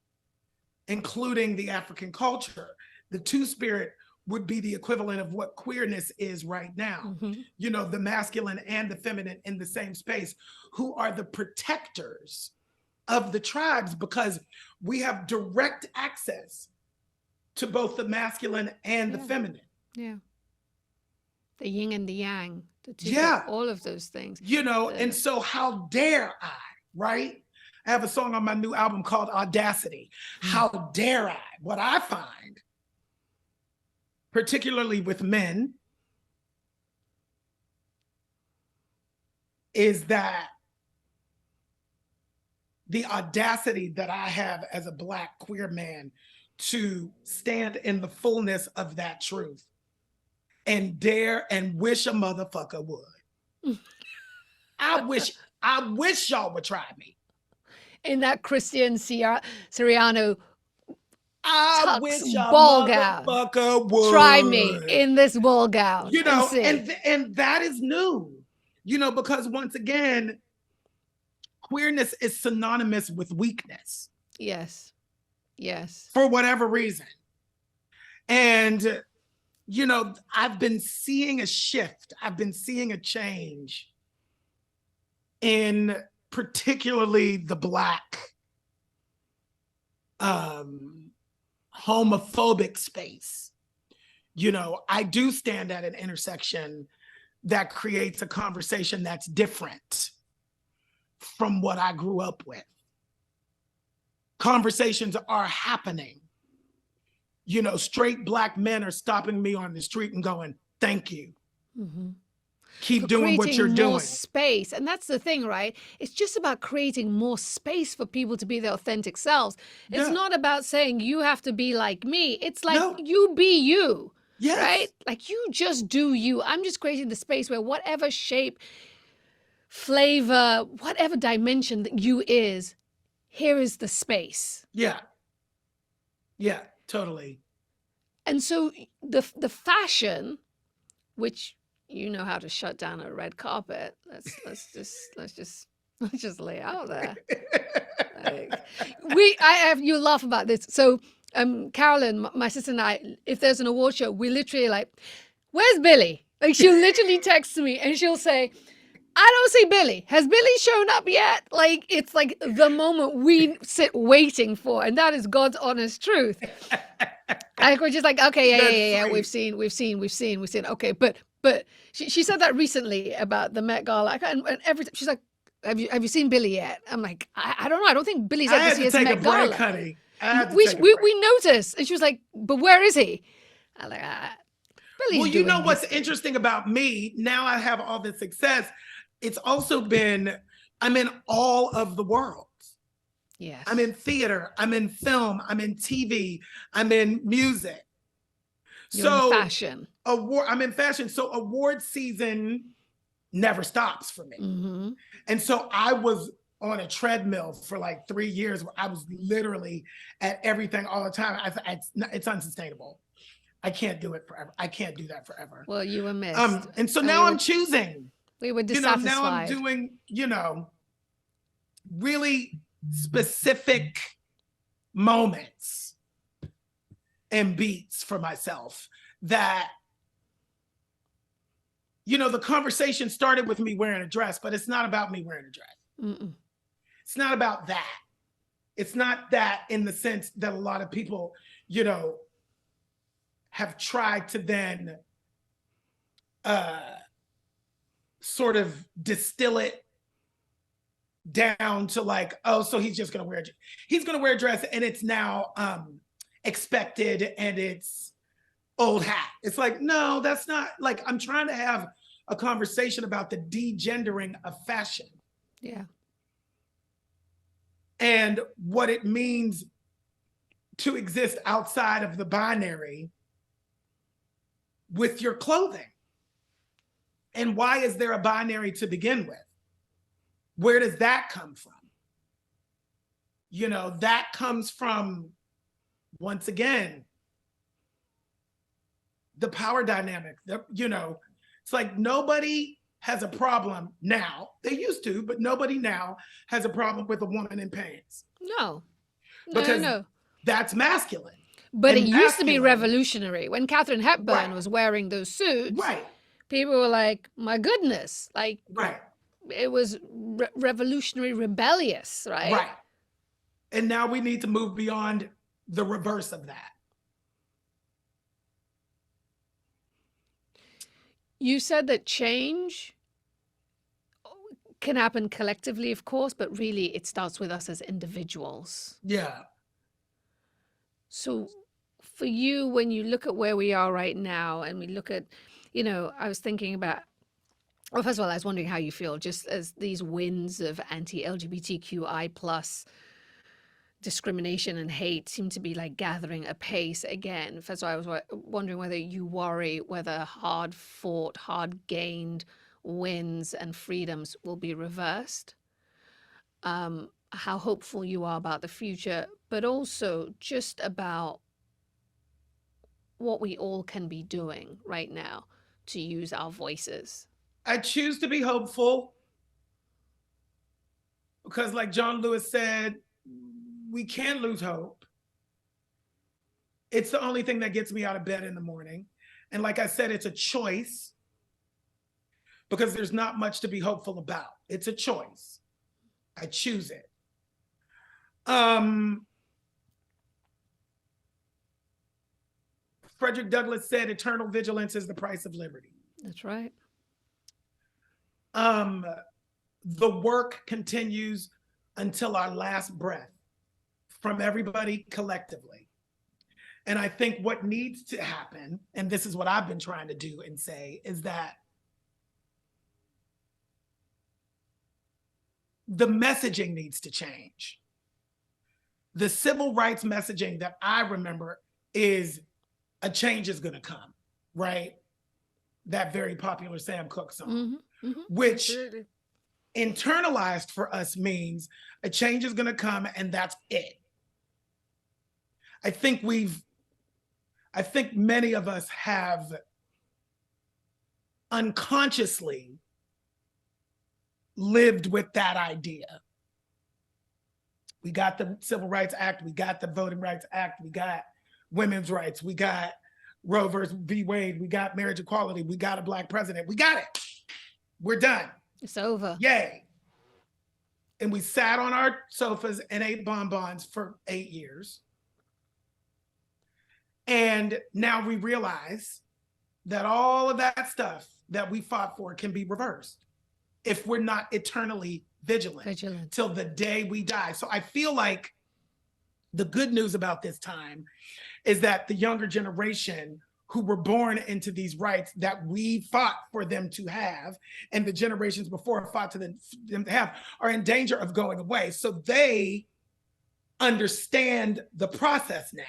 including the African culture. The two-spirit would be the equivalent of what queerness is right now. The masculine and the feminine in the same space, who are the protectors of the tribes, because we have direct access to both the masculine and the feminine. Yeah. The yin and the yang, the two, Yeah. all of those things. And so how dare I, right? I have a song on my new album called Audacity. How dare I? What I find, particularly with men, is that the audacity that I have as a Black queer man to stand in the fullness of that truth and dare and wish a motherfucker would. I wish y'all would try me. In that Christian Siriano I wish a ball gown. motherfucker would. Try me in this ball gown. And that is new, because once again, queerness is synonymous with weakness. Yes. For whatever reason. And, I've been seeing a shift. I've been seeing a change in particularly the Black homophobic space. I do stand at an intersection that creates a conversation that's different from what I grew up with. Conversations are happening. Straight Black men are stopping me on the street and going, thank you. Keep doing what you're doing. More space. And that's the thing, right? It's just about creating more space for people to be their authentic selves. It's not about saying you have to be like me. It's like you be you. Yes. Right? Like you just do you. I'm just creating the space where whatever shape, flavor, whatever dimension that you is, here is the space. Yeah, totally. And so the fashion, which you know how to shut down a red carpet. Let's just lay out there. You laugh about this. So Carolyn, my sister and I, if there's an award show, we literally like, where's Billy? Like she'll literally text me and she'll say, I don't see Billy. Has Billy shown up yet? Like, it's like the moment we sit waiting for, and that is God's honest truth. Like, we're just like, okay, yeah. We've seen. Okay, but she said that recently about the Met Gala, and every time she's like, have you seen Billy yet? I'm like, I don't know. I don't think Billy's ever seen his Met Gala. Break, honey. We noticed, and she was like, but where is he? I'm like, Billy's. Well, you know what's interesting about me? Now I have all this success. It's also been, I'm in all of the worlds. Yes. I'm in theater, I'm in film, I'm in TV, I'm in music. You're in fashion. I'm in fashion. So award season never stops for me. And so I was on a treadmill for like 3 years where I was literally at everything all the time. It's unsustainable. I can't do it forever. I can't do that forever. Well, you were missed. And so now I'm choosing. We were dissatisfied. Now I'm doing, really specific moments and beats for myself that, the conversation started with me wearing a dress, but it's not about me wearing a dress. Mm-mm. It's not about that. It's not that in the sense that a lot of people, have tried to then sort of distill it down to like, oh, so he's just going to wear a dress and it's now expected and it's old hat. It's like, no, that's not, like, I'm trying to have a conversation about the degendering of fashion. Yeah. And what it means to exist outside of the binary with your clothing. And why is there a binary to begin with? Where does that come from? That comes from, once again, the power dynamic. It's like nobody has a problem now. They used to, but nobody now has a problem with a woman in pants. No. Because no. That's masculine. But And it used to be revolutionary. When Katharine Hepburn was wearing those suits, people were like, my goodness, like, it was revolutionary, rebellious, right? Right. And now we need to move beyond the reverse of that. You said that change can happen collectively, of course, but really it starts with us as individuals. Yeah. So for you, when you look at where we are right now and we look at, I was thinking about, well, first of all, I was wondering how you feel just as these winds of anti-LGBTQI plus discrimination and hate seem to be like gathering apace again. First of all, I was wondering whether you worry whether hard fought, hard gained wins and freedoms will be reversed. How hopeful you are about the future, but also just about what we all can be doing right now to use our voices. I choose to be hopeful because, like John Lewis said, we can't lose hope. It's the only thing that gets me out of bed in the morning. And like I said, it's a choice because there's not much to be hopeful about. It's a choice. I choose it. Frederick Douglass said, eternal vigilance is the price of liberty. That's right. The work continues until our last breath from everybody collectively. And I think what needs to happen, and this is what I've been trying to do and say, is that the messaging needs to change. The civil rights messaging that I remember is a change is going to come, right? That very popular Sam Cooke song, which internalized for us means a change is going to come and that's it. I think many of us have unconsciously lived with that idea. We got the Civil Rights Act, we got the Voting Rights Act, we got women's rights, we got Roe v. Wade, we got marriage equality, we got a Black president, we got it. We're done. It's over. Yay. And we sat on our sofas and ate bonbons for 8 years. And now we realize that all of that stuff that we fought for can be reversed if we're not eternally vigilant till the day we die. So I feel like the good news about this time is that the younger generation who were born into these rights that we fought for them to have, and the generations before fought to them to have, are in danger of going away. So they understand the process now.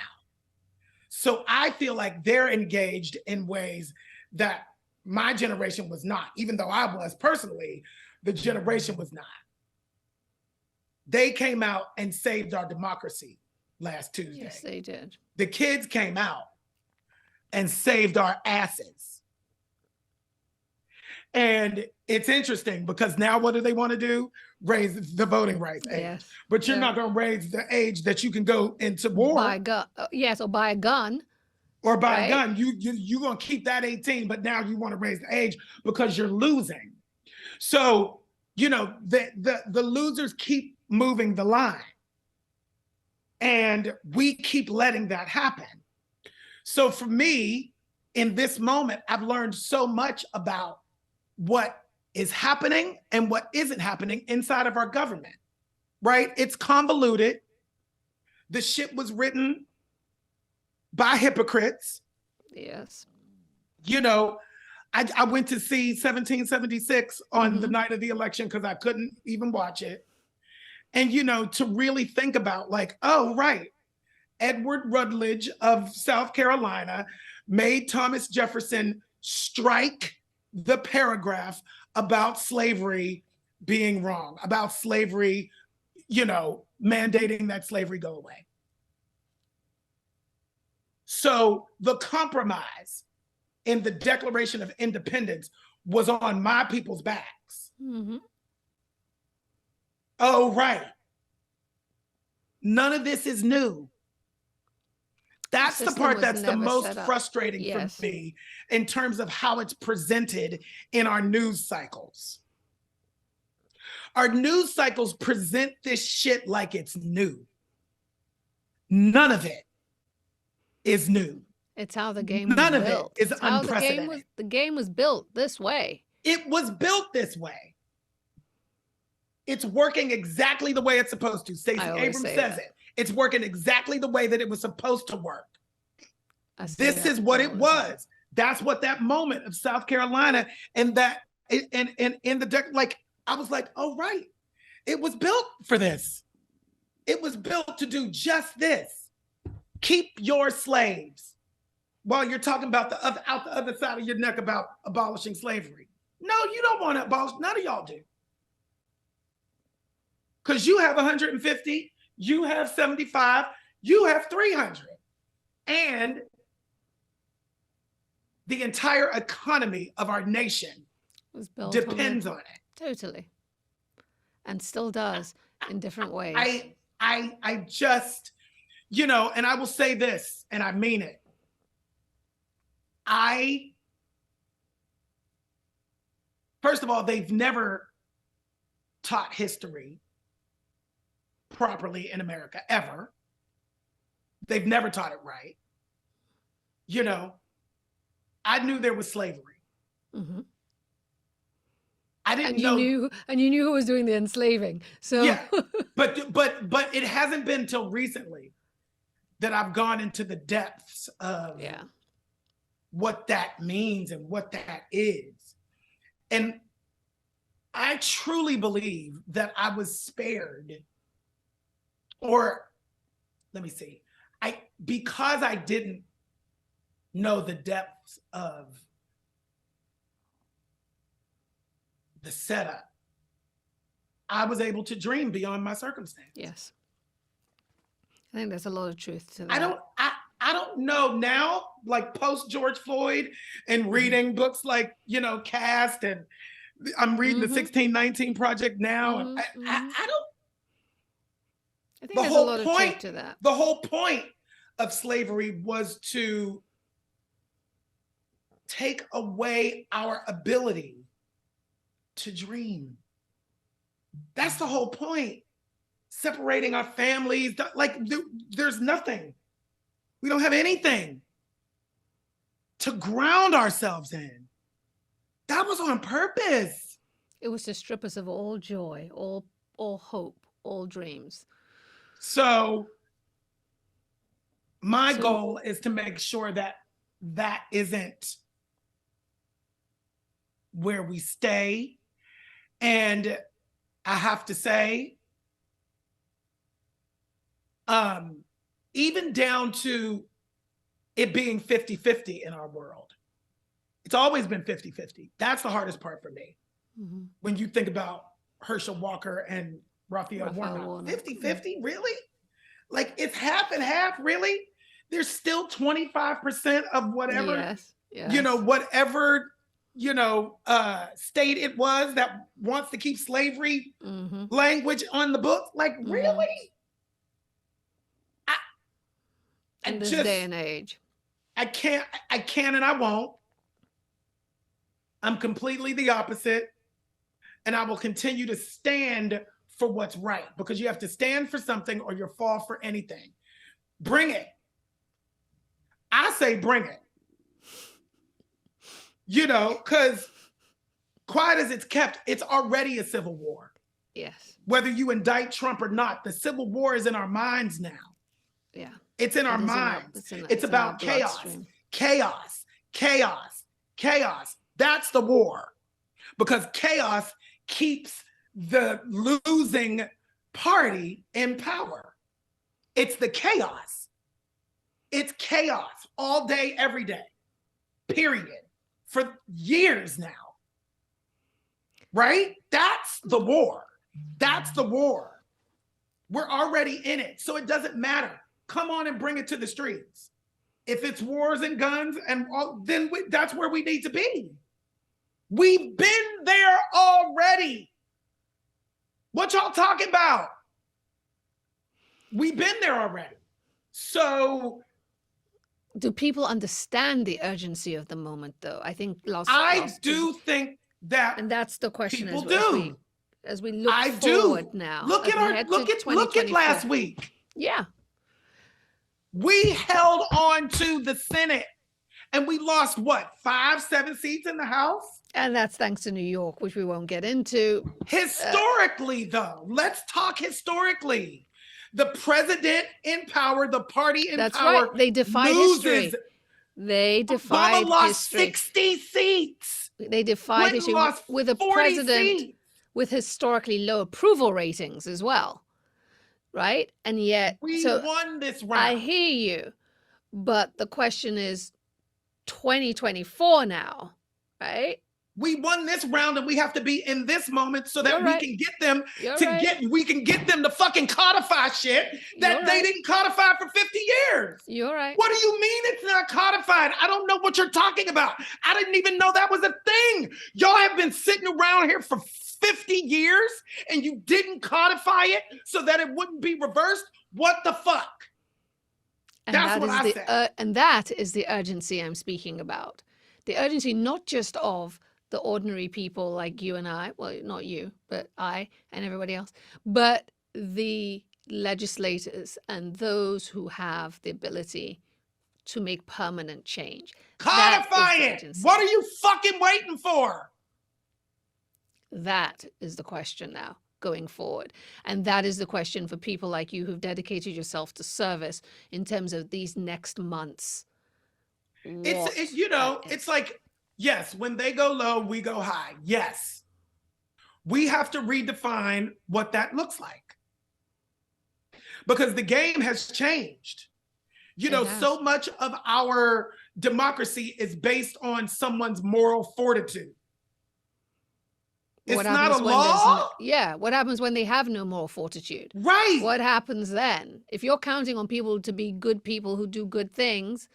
So I feel like they're engaged in ways that my generation was not, even though I was personally, the generation was not. They came out and saved our democracy last Tuesday. Yes, they did. The kids came out and saved our asses. And it's interesting because now what do they want to do? Raise the voting rights age. Yes. But you're not going to raise the age that you can go into war. Buy a gun. Yes, or buy a gun. or buy a right? gun. You're gonna keep that 18, but now you want to raise the age because you're losing. So, the losers keep moving the line. And we keep letting that happen. So for me, in this moment, I've learned so much about what is happening and what isn't happening inside of our government, right? It's convoluted. The shit was written by hypocrites. Yes. I went to see 1776 on the Mm-hmm. night of the election because I couldn't even watch it. And, to really think about like, oh, right, Edward Rutledge of South Carolina made Thomas Jefferson strike the paragraph about slavery being wrong, about slavery, mandating that slavery go away. So the compromise in the Declaration of Independence was on my people's backs. Mm-hmm. Oh, right. None of this is new. That's the part that's the most frustrating for me in terms of how it's presented in our news cycles. Our news cycles present this shit like it's new. None of it is new. It's how the game None was of built. it is It's how unprecedented. the game was built this way. It was built this way. It's working exactly the way it's supposed to. Stacey Abrams says it. It's working exactly the way that it was supposed to work. This is what it was. That's what that moment of South Carolina and that and in the deck, like I was like, oh right, it was built for this. It was built to do just this. Keep your slaves while you're talking about out the other side of your neck about abolishing slavery. No, you don't want to abolish. None of y'all do. Because you have 150, you have 75, you have 300. And the entire economy of our nation depends on it. Totally. And still does in different ways. I just, and I will say this, and I mean it. First of all, they've never taught history properly in America, ever. They've never taught it right. I knew there was slavery. Mm-hmm. I didn't know. And you knew who was doing the enslaving. So yeah, but it hasn't been till recently that I've gone into the depths of what that means and what that is. And I truly believe that I was spared, or let me see, because I didn't know the depths of the setup, I was able to dream beyond my circumstance. Yes. I think there's a lot of truth to that. I don't know now, like post George Floyd and reading books like, Cast, and I'm reading the 1619 Project now. And I think there's a lot of truth to that. The whole point of slavery was to take away our ability to dream. That's the whole point. Separating our families, like there's nothing. We don't have anything to ground ourselves in. That was on purpose. It was to strip us of all joy, all hope, all dreams. So my goal is to make sure that that isn't where we stay. And I have to say, even down to it being 50-50 in our world. It's always been 50-50. That's the hardest part for me. Mm-hmm. When you think about Herschel Walker and Raphael Warnock. 50-50, really? Like it's half and half, really? There's still 25% of whatever, whatever, state it was that wants to keep slavery language on the book. Like, really? In this day and age. I can't, and I won't. I'm completely the opposite. And I will continue to stand for what's right, because you have to stand for something or you'll fall for anything. Bring it. I say bring it. You know, because quiet as it's kept, it's already a civil war. Yes. Whether you indict Trump or not, the civil war is in our minds now. Yeah. It's in our minds. It's about chaos, chaos, chaos, chaos. That's the war. Because chaos keeps the losing party in power. It's the chaos. It's chaos all day, every day, period, for years now. Right? That's the war. That's the war. We're already in it, so it doesn't matter. Come on and bring it to the streets. If it's wars and guns and all, then that's where we need to be. We've been there already. What y'all talking about? We've been there already. So do people understand the urgency of the moment, though? I think I do think that, and that's the question, people do. As we look forward now. Look at last week. Yeah. We held on to the Senate and we lost what, 5-7 seats in the House? And that's thanks to New York, which we won't get into. Historically, though, let's talk historically. The president in power, the party in that's power, right. They defied loses. History. They defied Obama lost history. 60 seats. They defied history with a president seats. With historically low approval ratings as well. Right? And yet we won this round. I hear you. But the question is 2024 now, right? We won this round and we have to be in this moment so that we can get them we can get them to fucking codify shit that they didn't codify for 50 years. You're right. What do you mean it's not codified? I don't know what you're talking about. I didn't even know that was a thing. Y'all have been sitting around here for 50 years and you didn't codify it so that it wouldn't be reversed? What the fuck? And that's what I said. And that is the urgency I'm speaking about. The urgency not just of the ordinary people like you and I, well, not you, but I and everybody else, but the legislators and those who have the ability to make permanent change. Codify it! What are you fucking waiting for? That is the question now going forward. And that is the question for people like you who've dedicated yourself to service in terms of these next months. It's like, yes, when they go low, we go high. Yes. We have to redefine what that looks like. Because the game has changed. So much of our democracy is based on someone's moral fortitude. It's not a law. What happens when they have no moral fortitude? Right. What happens then? If you're counting on people to be good people who do good things,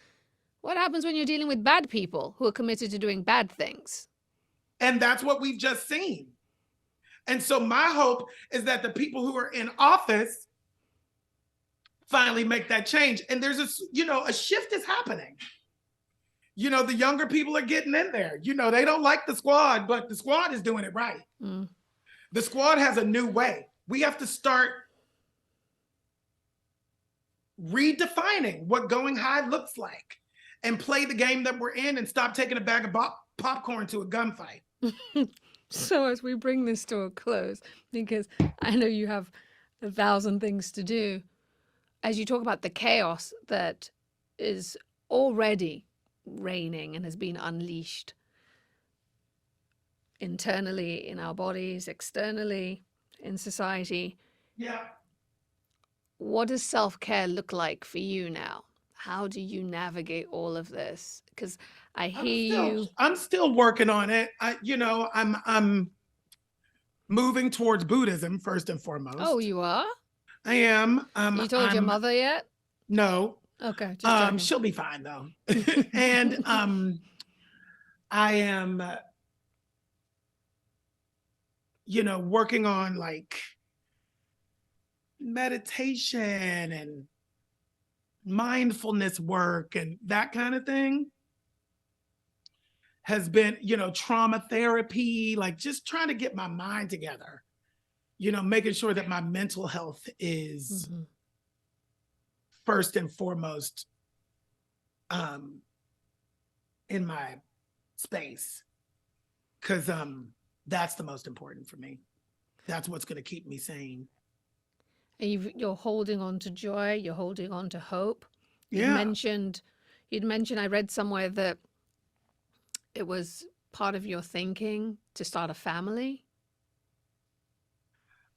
what happens when you're dealing with bad people who are committed to doing bad things? And that's what we've just seen. And so my hope is that the people who are in office finally make that change. And there's a shift is happening. The younger people are getting in there. They don't like the squad, but the squad is doing it right. Mm. The squad has a new way. We have to start redefining what going high looks like and play the game that we're in and stop taking a bag of popcorn to a gunfight. So as we bring this to a close, because I know you have 1,000 things to do, as you talk about the chaos that is already reigning and has been unleashed internally in our bodies, externally in society. Yeah. What does self-care look like for you now? How do you navigate all of this? Because I hear you. I'm still working on it. I'm moving towards Buddhism first and foremost. Oh, you are? I am. You told your mother yet? No. Okay. She'll be fine though. And I am working on like meditation and mindfulness work and that kind of thing has been, trauma therapy, like just trying to get my mind together, making sure that my mental health is Mm-hmm. first and foremost in my space. Cause that's the most important for me. That's what's going to keep me sane. And you're holding on to joy. You're holding on to hope. You'd Yeah. mentioned, you'd mentioned. I read somewhere that it was part of your thinking to start a family.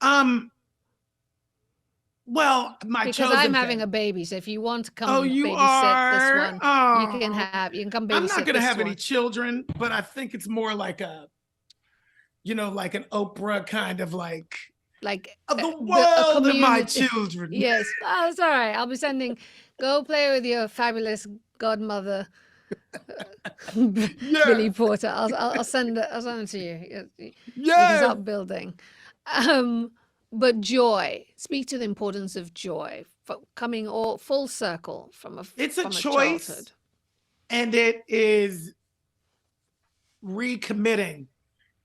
Um, well, my Because I'm chosen having a family. baby, so if you want to Oh, come you babysit this are? one, Oh, you can come I'm not babysit going to this have any one. children, but I think it's more like like an Oprah kind of like, Like of the a world of my community. children. Yes, oh, that's all right. I'll be sending. Go play with your fabulous godmother, Billy Yes. Porter. I'll send it. I'll send it to you. We can Yes. start building. Um, but joy. Speak to the importance of joy. Coming all full circle It's a from a choice childhood. and it is recommitting,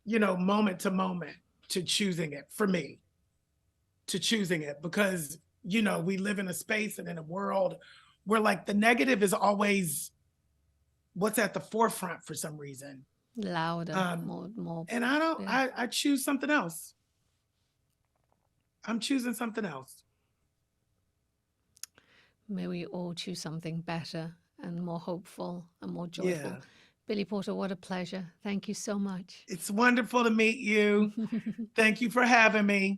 moment to moment to choosing it for me, to choosing it because, we live in a space and in a world where like the negative is always what's at the forefront for some reason. Louder, Um, more. and I don't, Yeah. I choose something else. I'm choosing something else. May we all choose something better and more hopeful and more joyful. Yeah. Billy Porter, what a pleasure. Thank you so much. It's wonderful to meet you. Thank you for having me.